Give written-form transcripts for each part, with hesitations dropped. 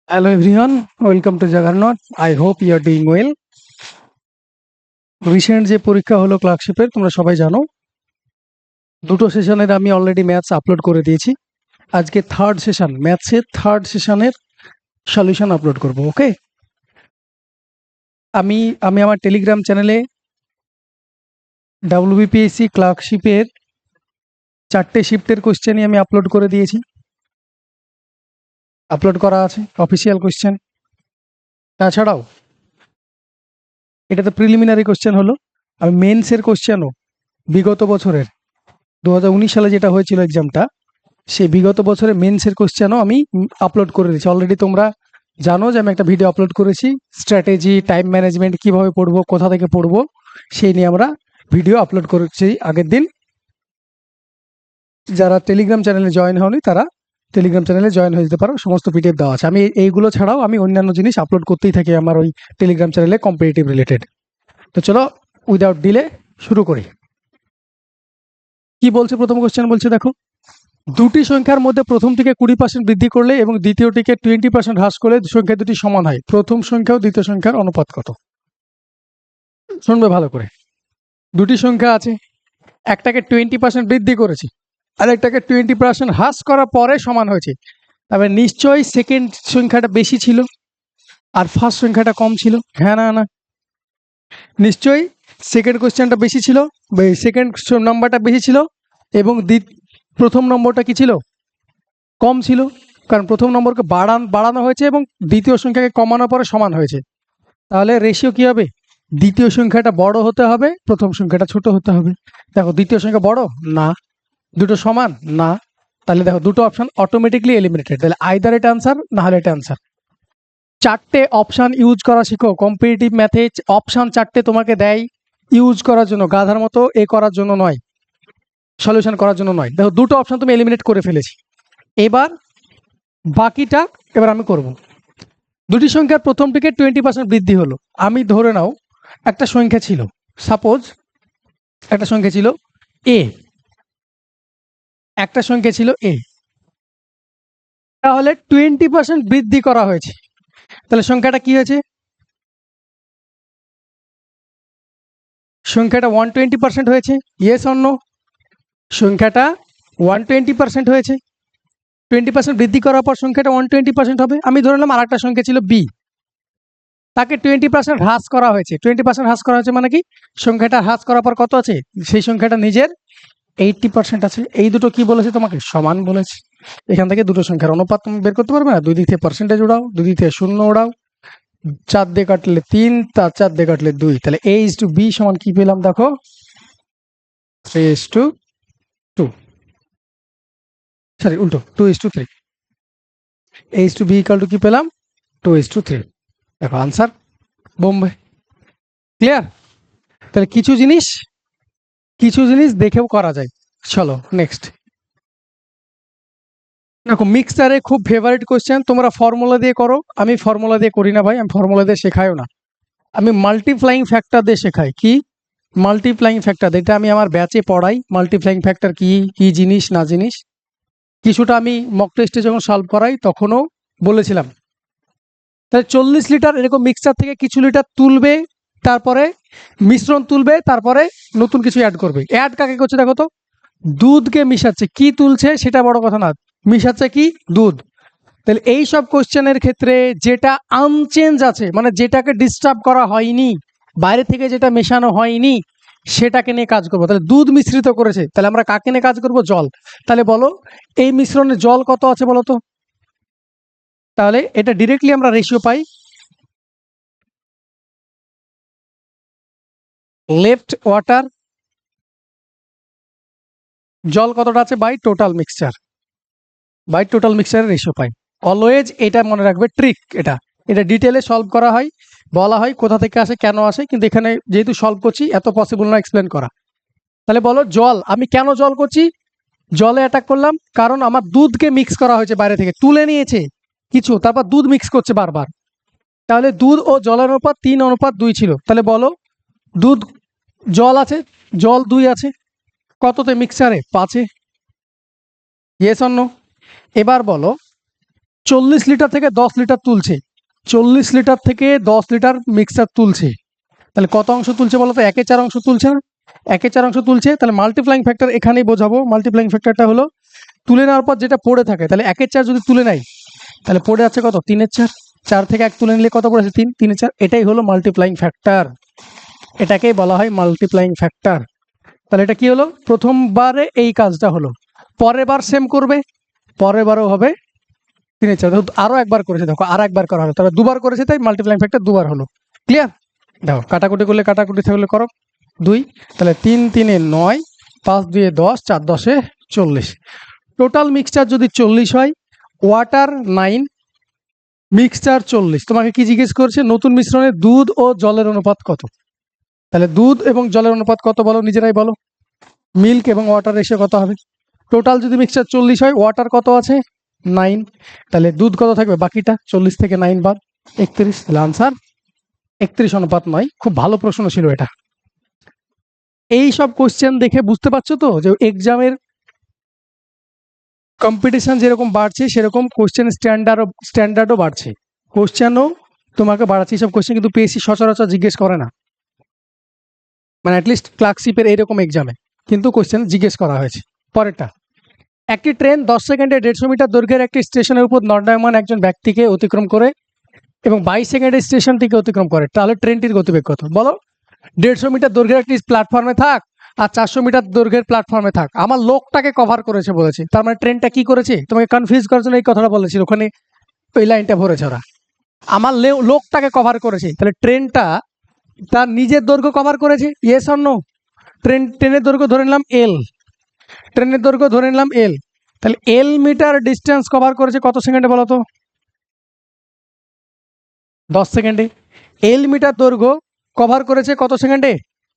Hello everyone, welcome to Juggernaut. I hope you are doing well. Recent যে পরীক্ষা হলো ক্লার্কশিপের তোমরা সবাই জানো। দুটো সেশনের আমি অলরেডি ম্যাথস আপলোড করে দিয়েছি। আজকে থার্ড সেশন, ম্যাথসের থার্ড সেশনের সলিউশন আপলোড করব। ওকে, আমি আমি আমার টেলিগ্রাম চ্যানেলে WBPSC ক্লার্কশিপের 4টে শিফটের কোশ্চেনই আমি আপলোড করে দিয়েছি, আপলোড করা আছে অফিসিয়াল কোশ্চেন। তাছাড়াও এটা তো প্রিলিমিনারি কোশ্চেন হলো, আমি মেন্সের কোশ্চেনও বিগত বছরের 2019 সালে যেটা হয়েছিল এক্সামটা, সেই বিগত বছরের মেন্সের কোশ্চেনও আমি আপলোড করে দিয়েছি। অলরেডি তোমরা জানো যে আমি একটা ভিডিও আপলোড করেছি, স্ট্র্যাটেজি, টাইম ম্যানেজমেন্ট, কিভাবে পড়বো, কোথা থেকে পড়বো, সেই নিয়ে আমরা ভিডিও আপলোড করেছি আগের দিন। যারা টেলিগ্রাম চ্যানেলে জয়েন হওনি তারা টেলিগ্রাম চ্যানেলে জয়েন হয়ে যেতে পারো, সমস্ত পিডিএফ দেওয়া আছে। আমি এইগুলো ছাড়াও আমি অন্যান্য জিনিস আপলোড করতেই থাকি আমার ওই টেলিগ্রাম চ্যানেলে কম্পিটিটিভ রিলেটেড। তো চলো উইদাউট ডিলে শুরু করি। কি বলছে প্রথম কোশ্চেন? বলছে দেখো, দুটি সংখ্যার মধ্যে প্রথমটিকে 20% বৃদ্ধি করলে এবং দ্বিতীয়টিকে 20% হ্রাস করলে সংখ্যা দুটি সমান হয়। প্রথম সংখ্যা ও দ্বিতীয় সংখ্যার অনুপাত কত? শুনবে ভালো করে। দুটি সংখ্যা আছে, একটাকে 20% বৃদ্ধি করেছি আর একটাকে 20% হ্রাস করার পরে সমান হয়েছে। তবে নিশ্চয়ই সেকেন্ড সংখ্যাটা বেশি ছিল আর ফার্স্ট সংখ্যাটা কম ছিল। হ্যাঁ না? না, নিশ্চয়ই সেকেন্ড কোশ্চেনটা বেশি ছিল, সেকেন্ড নাম্বারটা বেশি ছিল এবং প্রথম নম্বরটা কি ছিল? কম ছিল, কারণ প্রথম নম্বরকে বাড়ানো হয়েছে এবং দ্বিতীয় সংখ্যাকে কমানোর পরে সমান হয়েছে। তাহলে রেশিও কি হবে? দ্বিতীয় সংখ্যাটা বড় হতে হবে, প্রথম সংখ্যাটা ছোট হতে হবে। দেখো, দ্বিতীয় সংখ্যা বড় না, দুটো সমান না, তাহলে দেখো দুটো অপশন অটোমেটিকলি এলিমিনেটেড। তাহলে আইদার এটা আনসার, না হলে এটা আনসার। 4টে অপশন ইউজ করা শিখো। কম্পিটিটিভ ম্যাথে অপশন 4টে তোমাকে দেয় ইউজ করার জন্য, গাধার মতো এ করার জন্য নয়, সলিউশন করার জন্য নয়। দেখো, দুটো অপশন তুমি এলিমিনেট করে ফেলেছি। এবার বাকিটা আমি করব। দুটি সংখ্যার প্রথমটিকে 20% বৃদ্ধি হলো। আমি ধরে নাও একটা সংখ্যা ছিল, সাপোজ একটা সংখ্যা ছিল এ, একটা সংখ্যা ছিল এ, তাহলে 20% বৃদ্ধি করা হয়েছে। তাহলে সংখ্যাটা কি হয়েছে? সংখ্যাটা 120% হয়েছে। Yes or no? সংখ্যাটা 120% হয়েছে। 20% বৃদ্ধি করার পর সংখ্যাটা 120% হবে। আমি ধরে নিলাম আর একটা সংখ্যা ছিল বি, তাকে 20% হ্রাস করা হয়েছে। 20% হ্রাস করা হয়েছে মানে কি? সংখ্যাটা হ্রাস করার পর কত আছে? সেই সংখ্যাটা নিজের 80% আছে। এই দুটো কি বলেছে তোমাকে? সমান বলেছে। এখান থেকে দুটো সংখ্যার অনুপাত তুমি বের করতে পারবে না? দুই দিক থেকে পার্সেন্টেজ উড়াও, দুই দিক থেকে শূন্য উড়াও, 4 দিয়ে কাটলে 3, তার 4 দিয়ে কাটলে 2, তাহলে A/B সমান কি পেলাম? দেখো 3:2, সরি উল্টো 2:3। A/B ইকাল টু কি পেলাম? 2:3। দেখো আনসার বোম্বে। ক্লিয়ার? তাহলে কিছু জিনিস দেখেও করা যায়। চলো নেক্সট। দেখো, মিক্সচারে খুব ফেভারিট কোশ্চেন, তোমরা ফর্মুলা দিয়ে করো। আমি ফর্মুলা দিয়ে করি না ভাই, আমি ফর্মুলা দিয়ে শেখাইও না। আমি মাল্টিপ্লাইং ফ্যাক্টর দিয়ে শেখাই। কি মাল্টিপ্লাইং ফ্যাক্টর? এটা আমি আমার ব্যাচে পড়াই। মাল্টিপ্লাইং ফ্যাক্টর কি কি জিনিস না জিনিস, কিছুটা আমি মক টেস্টে যখন সলভ করাই তখনও বলেছিলাম। তাহলে 40 লিটার এরকম মিক্সচার থেকে কিছু লিটার তুলবে, তারপরে মিশ্রণ তুলবে, তারপরে নতুন কিছু অ্যাড করবে। অ্যাড কাকে করছে দেখো তো? দুধকে মিশাচ্ছে। কি তুলছে সেটা বড় কথা না, মিশাচ্ছে কি? দুধ। তাহলে এই সব কোশ্চেনের ক্ষেত্রে যেটা আনচেঞ্জ আছে, মানে যেটাকে ডিস্টার্ব করা হয়নি, বাইরে থেকে যেটা মেশানো হয়নি, সেটাকে নিয়ে কাজ করবো। তাহলে দুধ মিশ্রিত করেছে, তাহলে আমরা কাকে নিয়ে কাজ করব? জল। তাহলে বলো এই মিশ্রণে জল কত আছে বলো তো? তাহলে এটা ডিরেক্টলি আমরা রেশিও পাই, লেফট ওয়াটার, জল কতটা আছে বাই টোটাল মিক্সচারের রেশিও পাই। অলওয়েজ এটা মনে রাখবে, ট্রিক এটা। এটা ডিটেলে সলভ করা হয়, বলা হয় কোথা থেকে আসে, কেন আসে, কিন্তু এখানে যেহেতু সলভ করছি এত পসিবল না এক্সপ্লেন করা। তাহলে বলো জল, আমি কেন জল করছি? জলে অ্যাটাক করলাম কারণ আমার দুধকে মিক্স করা হয়েছে, বাইরে থেকে তুলে নিয়েছে কিছু, তারপর দুধ মিক্স করছে বারবার। তাহলে দুধ ও জলের অনুপাত 3:2 ছিল। তাহলে বলো দুধ, জল আছে, জল 2 আছে, কততে? মিক্সচারে 5-এ। Yes or no? এবার বলো 40 লিটার থেকে 10 লিটার তুলছে, 40 লিটার থেকে 10 লিটার মিক্সচার তুলছে, তাহলে কত অংশ তুলছে বলো তো? 1/4 অংশ তুলছে না? 1/4 অংশ তুলছে, তাহলে মাল্টিপ্লাইং ফ্যাক্টর এখানেই বোঝাবো। মাল্টিপ্লাইং ফ্যাক্টরটা হলো তুলে নেওয়ার পর যেটা পড়ে থাকে, তাহলে 1/4 যদি তুলে নেয় তাহলে পড়ে আছে কত? 3/4। 4 থেকে 1 তুলে নিলে কত পড়েছে? 3, 3/4। এটাই হলো মাল্টিপ্লাইং ফ্যাক্টর, এটাকেই বলা হয় মাল্টিপ্লাইং ফ্যাক্টর। তাহলে এটা কি হলো? প্রথমবারে এই কাজটা হলো, পরের বার সেম করবে, পরের বারও হবে 3/4। আরো একবার করেছে, দেখো আর একবার করা হলো, তবে দুবার করেছে তাই মাল্টিপ্লাইং ফ্যাক্টর দুবার হলো। ক্লিয়ার? দেখো কাটাকুটি করলে কাটাকুটি থাকলে করো 2, তাহলে 3 3 9, 5 2 10, 4 10 40। টোটাল মিক্সচার যদি 40 হয়, ওয়াটার 9, মিক্সচার 40। তোমাকে কি জিজ্ঞেস করছে? নতুন মিশ্রণে দুধ ও জলের অনুপাত কত? তাহলে দুধ এবং জলের অনুপাত কত বলো, নিজেরাই বলো। মিল্ক এবং ওয়াটার রেশিও কত হবে? টোটাল যদি মিক্সচার 40 হয়, ওয়াটার কত আছে? 9, তাহলে দুধ কত থাকবে? বাকিটা 40 থেকে 9 বাদ 31। তাহলে আনসার 31:9। খুব ভালো প্রশ্ন ছিল এটা। এই সব কোশ্চেন দেখে বুঝতে পারছো তো যে এক্সামের কম্পিটিশন যেরকম বাড়ছে সেরকম কোশ্চেন স্ট্যান্ডার্ডও বাড়ছে, কোশ্চেনও তোমাকে বাড়াচ্ছে। এইসব কোশ্চেন কিন্তু পিএসসি সচরাচর জিজ্ঞেস করে না, মানে অ্যাটলিস্ট ক্লার্কশিপের এইরকম এক্সামে কিন্তু কোশ্চেন জিজ্ঞেস করা হয়েছে। পরেরটা, একটি ট্রেন 10 সেকেন্ডে 150 মিটার দৈর্ঘ্যের একটি স্টেশনের উপর নর্দায়মান একজন ব্যক্তিকে অতিক্রম করে এবং 22 সেকেন্ডে স্টেশনটিকে অতিক্রম করে, তাহলে ট্রেনটির গতিবেগ কত? বলো। 150 মিটার দৈর্ঘ্যের একটি প্ল্যাটফর্মে থাক আর 400 মিটার দৈর্ঘ্যের প্ল্যাটফর্মে থাক, আমার লোকটাকে কভার করেছে বলেছে, তার মানে ট্রেনটা কি করেছে? তোমাকে কনফিউজ করার জন্য এই কথাটা বলেছিল, ওখানে ওই লাইনটা ভরেছে ওরা। আমার লোকটাকে কভার করেছে, তাহলে ট্রেনটা তার নিজের দৈর্ঘ্য কভার করেছে, ইয়েস অর নো? ট্রেনের দৈর্ঘ্য ধরে নিলাম এল, ট্রেনের দৈর্ঘ্য ধরে নিলাম এল, তাহলে এল মিটার ডিস্টেন্স কভার করেছে কত সেকেন্ডে বলো তো? 10 সেকেন্ডে। এল মিটার দৈর্ঘ্য কভার করেছে কত সেকেন্ডে?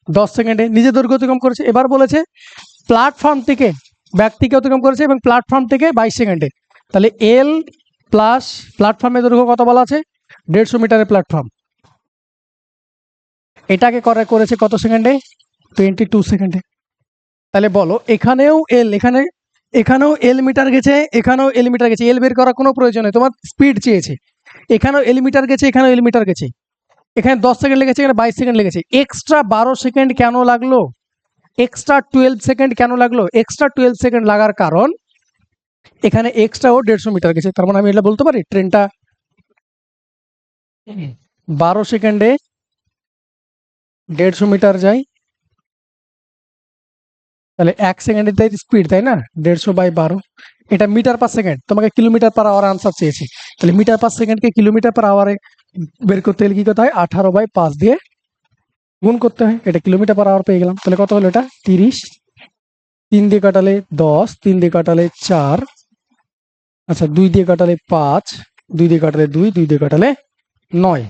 10 সেকেন্ডে। নিজের দৈর্ঘ্য অতিক্রম করেছে। এবার বলেছে প্ল্যাটফর্ম থেকে ব্যক্তিকে অতিক্রম করেছে এবং প্ল্যাটফর্ম থেকে 22 সেকেন্ডে, তাহলে এল প্লাস প্ল্যাটফর্মের দৈর্ঘ্য কত বলা আছে? 150 মিটারের প্ল্যাটফর্ম, এটাকে করেছে কত সেকেন্ডে? 22 সেকেন্ডে। তাহলে বলো এখানেও এল, এখানেও এল মিটার গেছে, এখানেও এল মিটার গেছে, এল বের করার কোনো প্রয়োজন নেই, তোমার স্পিড চেয়েছে। এখানেও এল মিটার গেছে, এখানেও এল মিটার গেছে, এখানে 10 সেকেন্ড লেগেছে, এখানে 22 সেকেন্ড লেগেছে। এক্সট্রা 12 সেকেন্ড কেন লাগলো? এক্সট্রা 12 সেকেন্ড কেন লাগলো? এক্সট্রা 12 সেকেন্ড লাগার কারণ এখানে এক্সট্রা ও 150 মিটার গেছে, তার মানে আমি এটা বলতে পারি ট্রেনটা 12 সেকেন্ডে 150 মিটার যায়, তাহলে 1 সেকেন্ডের তাই স্পিড, তাই না? 150/12, এটা মিটার পার সেকেন্ড, তোমাকে কিলোমিটার পার আওয়ার আনসার চেয়েছি, তাহলে মিটার পার সেকেন্ডকে কিলোমিটার পার আওয়ারে বের করতে গেলে কি করতে হয়? 18/5 দিয়ে গুণ করতে হয়, এটা কিলোমিটার পার আওয়ার পেয়ে গেলাম। তাহলে কত হলো এটা? 30। 3 দিয়ে কাটালে 10, 3 দিয়ে কাটালে 4, আচ্ছা 2 দিয়ে কাটালে 5, 2 দিয়ে কাটালে 2, 2 দিয়ে কাটালে 9,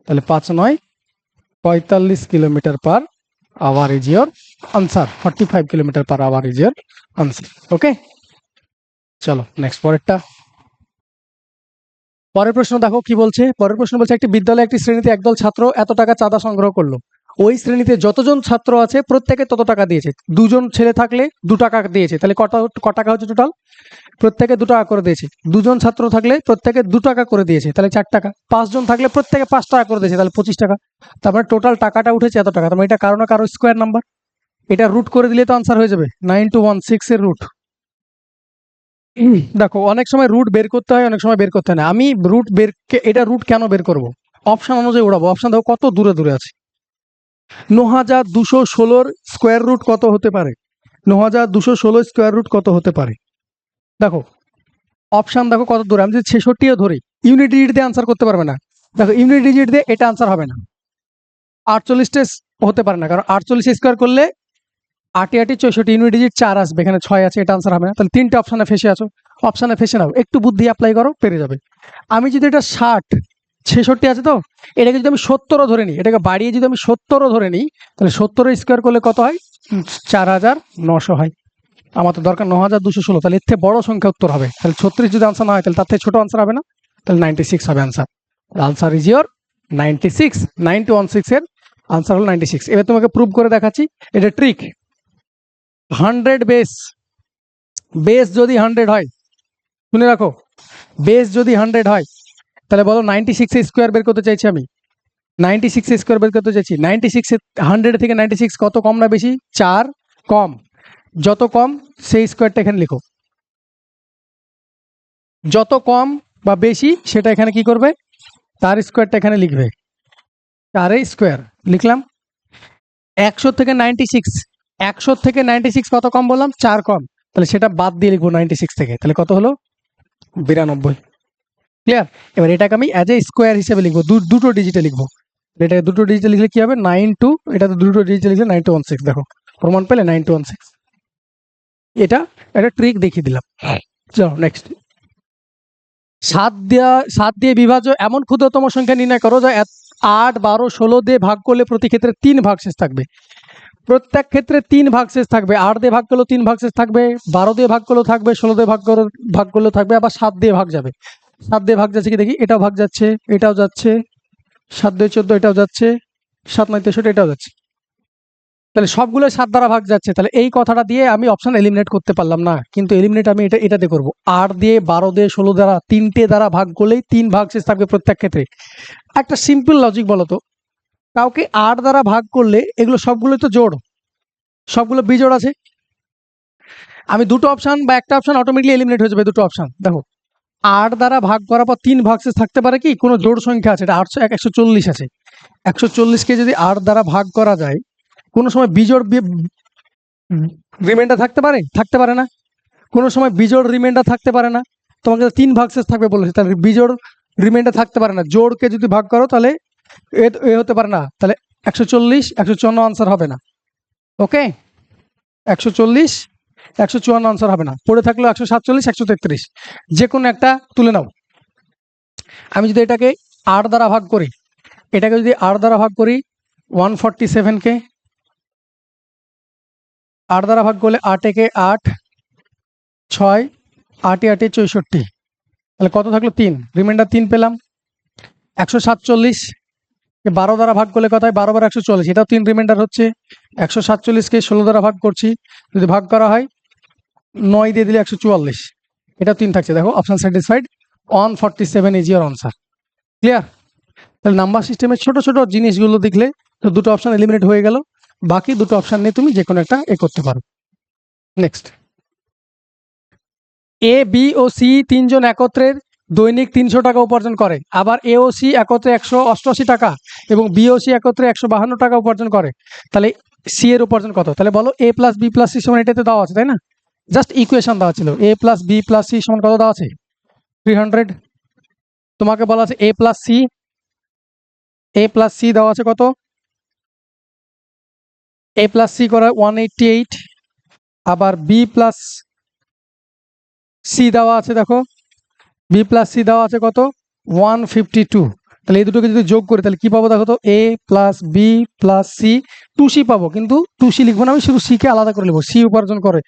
তাহলে 5 9 45 kilometre per hour is your answer. 45 kilometre per hour is your answer. Okay, চলো নেক্সট পরেরটা। পরের প্রশ্ন দেখো কি বলছে। পরের প্রশ্ন বলছে একটি বিদ্যালয়ে একটি শ্রেণীতে একদল ছাত্র এত টাকা চাঁদা সংগ্রহ করলো, ওই শ্রেণীতে যতজন ছাত্র আছে প্রত্যেকে তত টাকা দিয়েছে। 2 জন ছেলে থাকলে 2 টাকা দিয়েছে, তাহলে ক টাকা হচ্ছে টোটাল? প্রত্যেকে 2 টাকা করে দিয়েছে। 2 জন ছাত্র থাকলে প্রত্যেকে 2 টাকা করে দিয়েছে, তাহলে 4 টাকা। 5 জন থাকলে প্রত্যেকে 5 টাকা করে দিয়েছে, তাহলে 25 টাকা। তারপরে টোটাল টাকাটা উঠেছে এত টাকা, তারপরে এটা কারো না কারো স্কোয়ার নাম্বার, এটা রুট করে দিলে তো আনসার হয়ে যাবে। 9216 এর রুট। দেখো অনেক সময় রুট বের করতে হয়, অনেক সময় বের করতে হয় না। আমি রুট এটা রুট কেন বের করব? অপশন অনুযায়ী উড়াবো। অপশন দেখো কত দূরে দূরে আছে। 9216 স্কোয়ার রুট কত হতে পারে? 9216 স্কোয়ার রুট কত হতে পারে? দেখো অপশন দেখো কত দূরে। আমি যদি 66ও ধরি, ইউনিট ডিজিট দিয়ে আনসার করতে পারবে না। দেখো ইউনিট ডিজিট দিয়ে এটা আনসার হবে না। 48 হতে পারে না, কারণ 48 স্কোয়ার করলে 8 8 64, ইউনিট ডিজিট 4 আসবে, এখানে 6 আছে, এটা আনসার হবে না। তাহলে 3টে অপশনে ফেসে আছো, অপশনে ফেসে নাও, একটু বুদ্ধি অ্যাপ্লাই করো, পেরে যাবে। আমি যদি এটা 60 66 আছে তো, এটাকে যদি আমি 70ও ধরে নিই, এটাকে বাড়িয়ে যদি আমি 70ও ধরে নিই, তাহলে 70 স্কোয়ার করলে কত হয়? 4900 হয়। আমার তো দরকার 9216, তাহলে এর থেকে বড় সংখ্যা উত্তর হবে। তাহলে 36 যদি আনসার না হয়, তাহলে তার থেকে ছোট আনসার হবে না, তাহলে 96 হবে আনসার। Answer is your 96। 9216 এর আনসার হলো 96। এবার তোমাকে প্রুভ করে দেখাচ্ছি, এটা ট্রিক। 100 বেস যদি 100 হয়, শুনে রাখো, বেস যদি 100 হয় তাহলে বলো 96 স্কোয়ার বের করতে চাইছি আমি, 96 স্কোয়ার বের করতে চাইছি। 96 100 থেকে 96 কত কম না বেশি? 4 কম। যত কম সেই স্কোয়ারটা এখানে লিখো, যত কম বা বেশি সেটা এখানে কি করবে, তার স্কোয়ারটা এখানে লিখবে, 4 স্কোয়ার লিখলাম। 100 থেকে 96, 100 থেকে 96 কত কম বললাম? 4 কম, তাহলে সেটা বাদ দিয়ে লিখবো 96 থেকে, তাহলে কত হলো? 92। ক্লিয়ার? এবার এটাকে আমি অ্যাজ এ স্কোয়ার হিসেবে লিখবো, দুটো ডিজিটে লিখবো। এটাকে দুটো ডিজিটে লিখলে কি হবে? 92, এটা তো দুটো ডিজিটে লিখলে 9216। দেখো প্রমাণ পেলে 9216। এটা একটা ট্রিক দেখিয়ে দিলাম। চলো নেক্সট। 7 দিয়ে বিভাজ্য এমন ক্ষুদ্রতম সংখ্যা নির্ণয় করো যা 8, 12, 16 দিয়ে ভাগ করলে প্রতি ক্ষেত্রে 3 ভাগশেষ থাকবে। প্রত্যেক ক্ষেত্রে 3 ভাগশেষ থাকবে। 8 দিয়ে ভাগ করলেও 3 ভাগশেষ থাকবে, 12 দিয়ে ভাগ করলেও থাকবে, 16 দিয়ে ভাগ করলেও থাকবে, আবার 7 দিয়ে ভাগ যাবে। 7 দিয়ে ভাগ যাচ্ছে কি দেখি, এটাও ভাগ যাচ্ছে, এটাও যাচ্ছে, 7 2 14, এটাও যাচ্ছে, 7 9 63, এটাও যাচ্ছে। তাহলে সবগুলো 7 দ্বারা ভাগ যাচ্ছে, তাহলে এই কথাটা দিয়ে আমি অপশন এলিমিনেট করতে পারলাম না, কিন্তু এলিমিনেট আমি এটাতে করবো। 8 দিয়ে 12 দিয়ে 16 দ্বারা 3টে দ্বারা ভাগ করলেই 3 ভাগশেষ থাকবে প্রত্যেক ক্ষেত্রে। একটা সিম্পল লজিক বলো তো, কাউকে 8 দ্বারা ভাগ করলে এগুলো সবগুলোই তো জোড়, সবগুলো বিজোড় আছে। আমি দুটো অপশন বা একটা অপশন অটোমেটিকলি এলিমিনেট হয়ে যাবে, দুটো অপশন। দেখো 8 দ্বারা ভাগ করার পর 3 ভাগশেষ থাকতে পারে কি? কোনো জোড় সংখ্যা আছে, এটা 140 আছে। 140কে যদি 8 দ্বারা ভাগ করা যায়, কোনো সময় বিজোড় রিমাইন্ডার থাকতে পারে? থাকতে পারে না। কোনো সময় বিজোড় রিমাইন্ডার থাকতে পারে না। তোমাকে 3 ভাগশেষ থাকবে বলেছে, তাহলে বিজোড় রিমাইন্ডার থাকতে পারে না। জোড়কে যদি ভাগ করো তাহলে এ হতে পারে না, তাহলে 140 154 আনসার হবে না। ওকে, 140 154 আনসার হবে না। পড়ে থাকলো 147 133, যে কোনো একটা তুলে নাও। আমি যদি এটাকে 8 দ্বারা ভাগ করি, এটাকে যদি 8 দ্বারা ভাগ করি, 147কে 8 দ্বারা ভাগ করলে 8 একে 8, 6, 8 8 64, তাহলে কত থাকলো? 3, রিমাইন্ডার 3 পেলাম। 147 12 দ্বারা ভাগ করলে কত হয়? 12 বার 140, এটাও 3 রিমাইন্ডার হচ্ছে। 147কে 16 দ্বারা ভাগ করছি, যদি ভাগ করা হয় 9 দিয়ে দিলে 144, এটাও 3 থাকছে। দেখো option satisfied, 147 is your answer. Clear? তাহলে নাম্বার সিস্টেমের ছোট ছোট জিনিসগুলো দেখলে তো দুটো অপশন এলিমিনেট হয়ে গেল, বাকি দুটো অপশন নিয়ে তুমি যে কোনো একটা করতে পারো। Next, A B O C 3 জন একত্রের দৈনিক 300 টাকা উপার্জন করে, আবার এ ও সি একত্রে 188 টাকা এবং বি ও সি একত্রে 152 টাকা উপার্জন করে, তাহলে সি এর উপার্জন কত? তাহলে বলো এ প্লাস বি প্লাস সি সমান, এটাতে দেওয়া আছে তাই না? জাস্ট ইকুয়েশন দেওয়া ছিল, এ প্লাস বি প্লাস সি সমান কত দেওয়া আছে? 300। তোমাকে বলা আছে এ প্লাস সি দেওয়া আছে কত? এ প্লাস সি করা 188, আবার বি প্লাস সি দেওয়া আছে, দেখো বি প্লাস সি দেওয়া আছে কত? 152। তাহলে এই দুটোকে যদি যোগ করি তাহলে কি পাবো? দেখো তো, A plus B plus C, 2c পাবো, কিন্তু 2c লিখবো না, আমি শুধু সি কে আলাদা করে লিখবো। সি উপার্জন করে,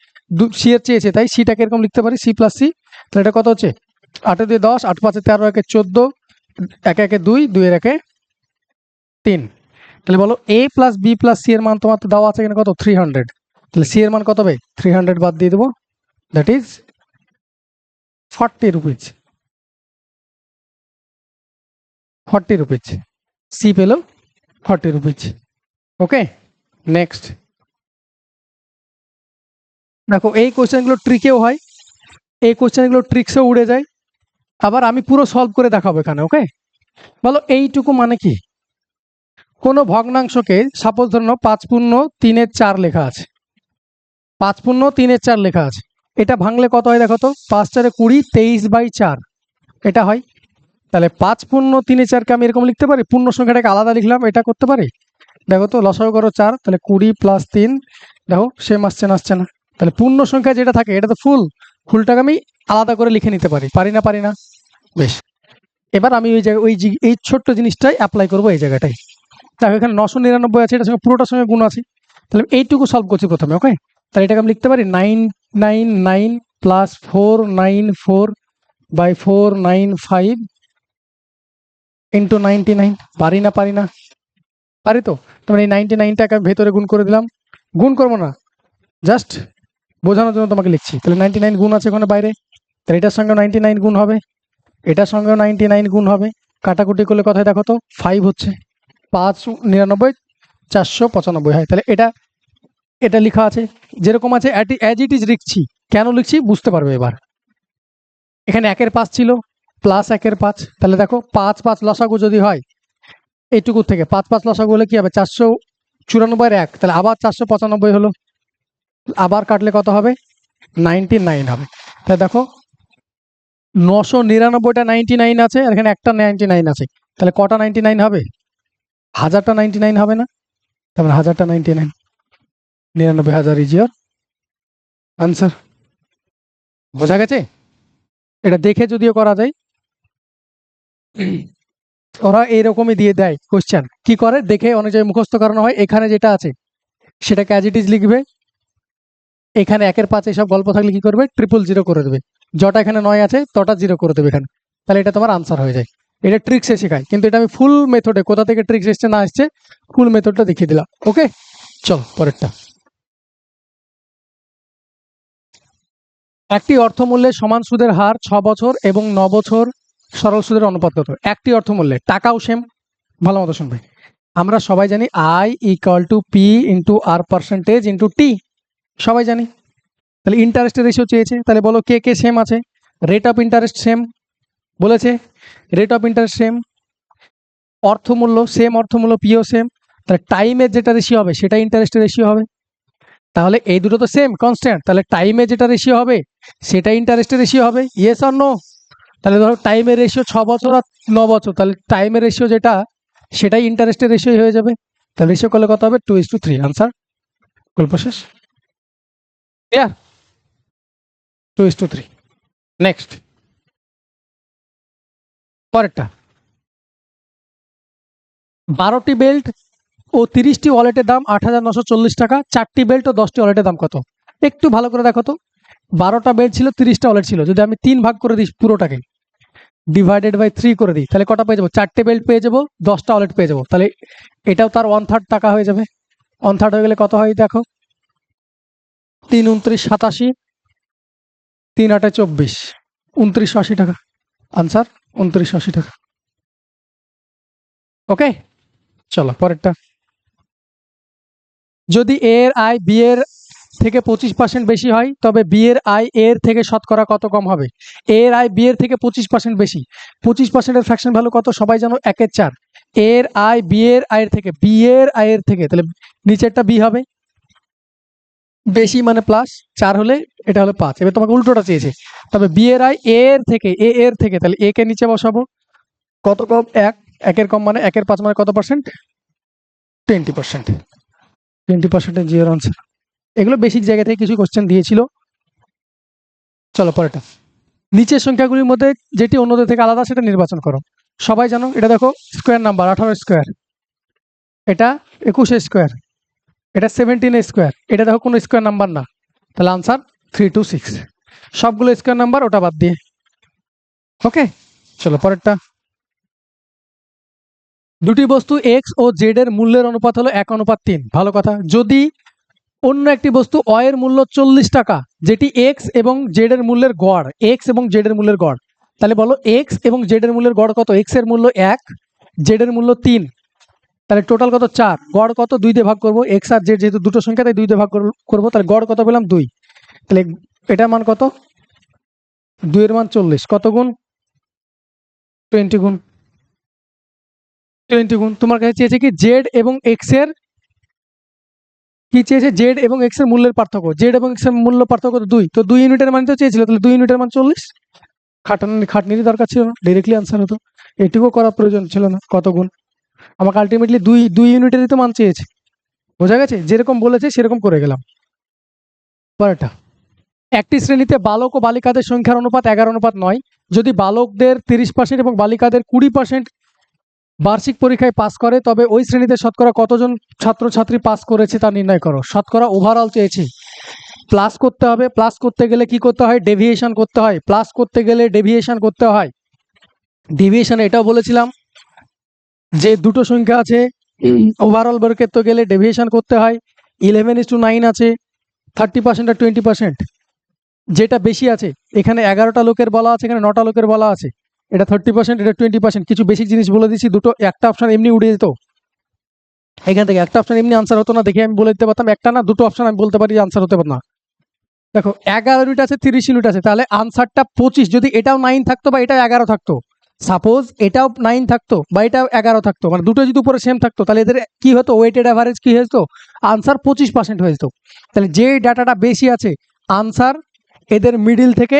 সি এর চেয়েছে, তাই সিটাকে এরকম লিখতে পারি, সি প্লাস সি। তাহলে এটা কত হচ্ছে? 8 2 10, 8 5 13, 1 14, 1 1 2, 2 1 3। তাহলে বলো এ প্লাস বি প্লাস সি এর মান তোমার তো দেওয়া আছে এখানে কত? 300। তাহলে সি এর মান কত হবে? 300 বাদ দিয়ে দেবো, দ্যাট ইজ 40 রুপিজ। 40 রুপিজ, সি পেল 40 রুপিজ। ওকে, নেক্সট। দেখো এই কোশ্চেনগুলো ট্রিকেও হয়, এই কোশ্চেনগুলো ট্রিক্সেও উড়ে যায়, আবার আমি পুরো সলভ করে দেখাবো এখানে। ওকে, বলো এইটুকু মানে কি? কোনো ভগ্নাংশকে সাপোজ ধরো 5 পূর্ণ 3 4 লেখা আছে, 5 পূর্ণ 3 4 লেখা আছে, এটা ভাঙলে কত হয়? দেখো তো, 5 4 20, 23/4 এটা হয়। তাহলে 5 পূর্ণ 3 4কে আমি এরকম লিখতে পারি, পূর্ণ সংখ্যাটাকে আলাদা লিখলাম, এটা করতে পারি। দেখো তো, লসাগু করো 4, তাহলে 20 + 3, দেখো সেম আসছে না? আসছে না। তাহলে পূর্ণ সংখ্যা যেটা থাকে এটা তো ফুলটাকে আমি আলাদা করে লিখে নিতে পারি, পারি না? পারি না। বেশ, এবার আমি ওই জায়গায় এই ছোট্ট জিনিসটাই অ্যাপ্লাই করবো এই জায়গাটায়। দেখো এখানে 999 আছে, এটার সঙ্গে পুরোটার সঙ্গে গুণ আছে, তাহলে এইটুকু সলভ করছি প্রথমে। ওকে, তাহলে এটাকে আমি লিখতে পারি 999 + 494/495 × 99। পারি না? পারি না? পারি তো। তাহলে এই 99টাকে আমি ভেতরে গুণ করে দিলাম, গুণ করবো না, জাস্ট বোঝানোর জন্য তোমাকে লিখছি। তাহলে 99 গুণ আছে ওখানে বাইরে, তাহলে এটার সঙ্গে 99 গুণ হবে, এটার সঙ্গেও 99 গুণ হবে, কাটাকুটি করলে কথায় দেখো তো 5 হচ্ছে, 5 99 495 হয়। তাহলে এটা এটা লেখা আছে যেরকম আছে অ্যাজ ইট ইজ লিখছি। কেন লিখছি বুঝতে পারবে এবার। এখানে 1 এর 5 ছিল প্লাস 1 এর 5, তাহলে দেখো 5 5 লসাগু যদি হয় এইটুকু থেকে 5 5 লসাগু হলে কি হবে 494 এর 1, তাহলে আবার 495 হলো, আবার কাটলে কত হবে 99 হবে। তাহলে দেখো 999টা 99 আছে আর এখানে একটা 99 আছে, তাহলে কটা 99 হবে, 1000টা 99 হবে না, তারপরে 1000টা 99, 99,000 ইজ ইয়ার আনসার। বোঝা গেছে? এটা দেখে যদিও করা যায়, ওরা এইরকমই দিয়ে দেয় কোশ্চেন, কি করে দেখে অনেক জায়গায় মুখস্থ করানো হয়। এখানে যেটা আছে সেটাকে অ্যাজ ইট ইজ লিখবে, এখানে 1 এর 5 এসব গল্প থাকলে কি করবে 000 করে দেবে, যটা এখানে 9 আছে তটা 0 করে দেবে এখানে, তাহলে এটা তোমার আনসার হয়ে যায়। এটা ট্রিক্সে শেখায়, কিন্তু এটা আমি ফুল মেথডে কোথা থেকে ট্রিক্স এসছে না আসছে ফুল মেথডটা দেখিয়ে দিলাম। ওকে চল পরেরটা। একটি অর্থমূল্যে সমান সুদের হার 6 বছর এবং 9 বছর সরল সুদের অনুপাত কত? একটি অর্থমূল্যে টাকাও সেম, ভালো মতো শুনবে। আমরা সবাই জানি I = P × R percentage × T, সবাই জানি। তাহলে ইন্টারেস্টের রেশিও চেয়েছে, তাহলে বলো কে কে সেম আছে। রেট অফ ইন্টারেস্ট সেম বলেছে, রেট অফ ইন্টারেস্ট সেম, অর্থমূল্য সেম, অর্থমূল্য পিও সেম, তাহলে টাইমের যেটা রেশিও হবে সেটা ইন্টারেস্টের রেশিও হবে। তাহলে এই দুটো তো সেম কনস্ট্যান্ট, তাহলে টাইমে যেটা রেশিও হবে সেটা ইন্টারেস্টের রেশিও হবে, ইয়েস অর নো? তাহলে ধরো টাইমের রেশিও 6 বছর আর 9 বছর, তাহলে টাইমের রেশিও যেটা সেটাই ইন্টারেস্টের রেশিও হয়ে যাবে। তাহলে রেশিও করলে কত হবে 2:3, আনসার। গল্প শেষ, ক্লিয়ার? 2:3। নেক্সট পরেরটা। 12টি বেল্ট ও 30টি ওয়ালেটের দাম 8,940 টাকা, 4টি বেল্ট ও 10টি ওয়ালেটের দাম কত? একটু ভালো করে দেখো তো, 12টা বেল্ট ছিল, 30টা ওয়ালেট ছিল, যদি আমি 3 ভাগ করে দিই পুরোটাকে, ডিভাইডেড বাই 3 করে দিই, তাহলে কটা পেয়ে যাবো 4টে বেল্ট পেয়ে যাবো, 10টা ওয়ালেট পেয়ে যাবো, তাহলে এটাও তার 1/3 টাকা হয়ে যাবে। 1/3 হয়ে গেলে কত হয় দেখো, 3 29 87, 3 8 24, 2980 টাকা, আনসার 2980 টাকা। ওকে চলো পরেরটা। যদি এ এর আয় বি এর থেকে 25% বেশি হয় তবে বি এর আয় এর থেকে শতকরা কত কম হবে? এ এর আয় বি এর থেকে 25% বেশি, 25%-এর ফ্র্যাকশন ভ্যালু কত সবাই জানো 1/4। এর আয় বি এর আয়ের থেকে, বি এর আয়ের থেকে, তাহলে নিচেরটা বি হবে, বেশি মানে প্লাস, 4 হলে এটা হলো 5। এবার তোমাকে উল্টোটা চেয়েছে, তবে বি এর আয় এর থেকে, এ এর থেকে, তাহলে এ কে নিচে বসাবো, কত কম 1, 1-এর কম মানে 1-এর 5 মানে কত পার্সেন্ট 20%, 20% জিরো আনসার। এগুলো বেসিক জায়গা থেকে কিছু কোশ্চেন দিয়েছিল। চলো পরেরটা। নিচের সংখ্যাগুলির মধ্যে যেটি অন্যদের থেকে আলাদা সেটা নির্বাচন করো। সবাই জানো এটা দেখো স্কোয়ার নাম্বার 18 স্কোয়ার, এটা 21 স্কোয়ার, এটা 17 স্কোয়ার, এটা দেখো কোনো স্কোয়ার নাম্বার না, তাহলে আনসার 326। সবগুলো স্কোয়ার নাম্বার, ওটা বাদ দিয়ে। ওকে চলো পরেরটা। দুটি বস্তু এক্স ও জেড এর মূল্যের অনুপাত হলো 1:3, ভালো কথা। যদি অন্য একটি বস্তু অ এর মূল্য 40 টাকা, যেটি এক্স এবং জেড এর মূল্যের গড়, এক্স এবং জেড এর মূল্যের গড়, তাহলে বলো এক্স এবং জেড এর মূল্যের গড় কত? এক্স এর মূল্য 1, জেড এর মূল্য 3, তাহলে টোটাল কত 4, গড় কত 2 দিয়ে ভাগ করবো, এক্স আর জেড যেহেতু দুটো সংখ্যা তাই 2 দিয়ে ভাগ করবো, তাহলে গড় কত পেলাম 2, তাহলে এটার মান কত 2 এর মান 40, কত গুণ 20 গুণ, 20 গুণ। তোমার কাছে চেয়েছে কি জেড এবং এক্স এর, কি চেয়েছে জেড এবং এক্স এর মূল্যের পার্থক্য, জেড এবং এক্স এর মূল্য পার্থক্য 2, তো 2 ইউনিটের মান তো চেয়েছিল, তাহলে 2 ইউনিটের মান 40, খাটনির দরকার ছিল না, ডাইরেক্টলি আনসার হতো, এটুকু করার প্রয়োজন ছিল না। কত গুণ, আমাকে আলটিমেটলি 2 ইউনিটেরই তো মান চেয়েছে, বোঝা গেছে? যেরকম বলেছে সেরকম করে গেলাম। পরেরটা। একটি শ্রেণীতে বালক ও বালিকাদের সংখ্যার অনুপাত 11:9, যদি বালকদের 30% এবং বালিকাদের 20% বার্ষিক পরীক্ষায় পাস করে তবে ওই শ্রেণীতে শতকরা কতজন ছাত্রছাত্রী পাস করেছে তা নির্ণয় করো। শতকরা ওভারঅল চেয়েছি, প্লাস করতে হবে, প্লাস করতে গেলে কি করতে হয় ডেভিয়েশন করতে হয়, প্লাস করতে গেলে ডেভিয়েশন করতে হয়। ডেভিয়েশন এটাও বলেছিলাম যে দুটো সংখ্যা আছে, ওভারঅল বের করতে গেলে ডেভিয়েশন করতে হয়। 11:9 আছে, 30% আর 20%, যেটা বেশি আছে এখানে 11টা লোকের বলা আছে, এখানে 9টা লোকের বলা আছে, এটা 30%, এটা 20%। কিছু বেসিক জিনিস বলে দিচ্ছি, দুটো একটা অপশন এমনি উড়ে যেত এখান থেকে, একটা অপশন এমনি আনসার হতো না, দেখে আমি বলে দিতে পারতাম একটা না দুটো অপশন আমি বলতে পারি আনসার হতে পারে না। দেখো 11 ইউনিট আছে, 30 ইউনিট আছে, তাহলে আনসারটা 25। যদি এটাও 9 থাকতো বা এটাও 11 থাকতো, সাপোজ এটাও 9 থাকতো বা এটাও 11 থাকতো, মানে দুটো যদি উপরে সেম থাকতো, তাহলে এদের কি হতো, ওয়েটেড অ্যাভারেজ কি হতো, আনসার 25% হয়ে যেত। তাহলে যে ডাটাটা বেশি আছে আনসার এদের মিডিল থেকে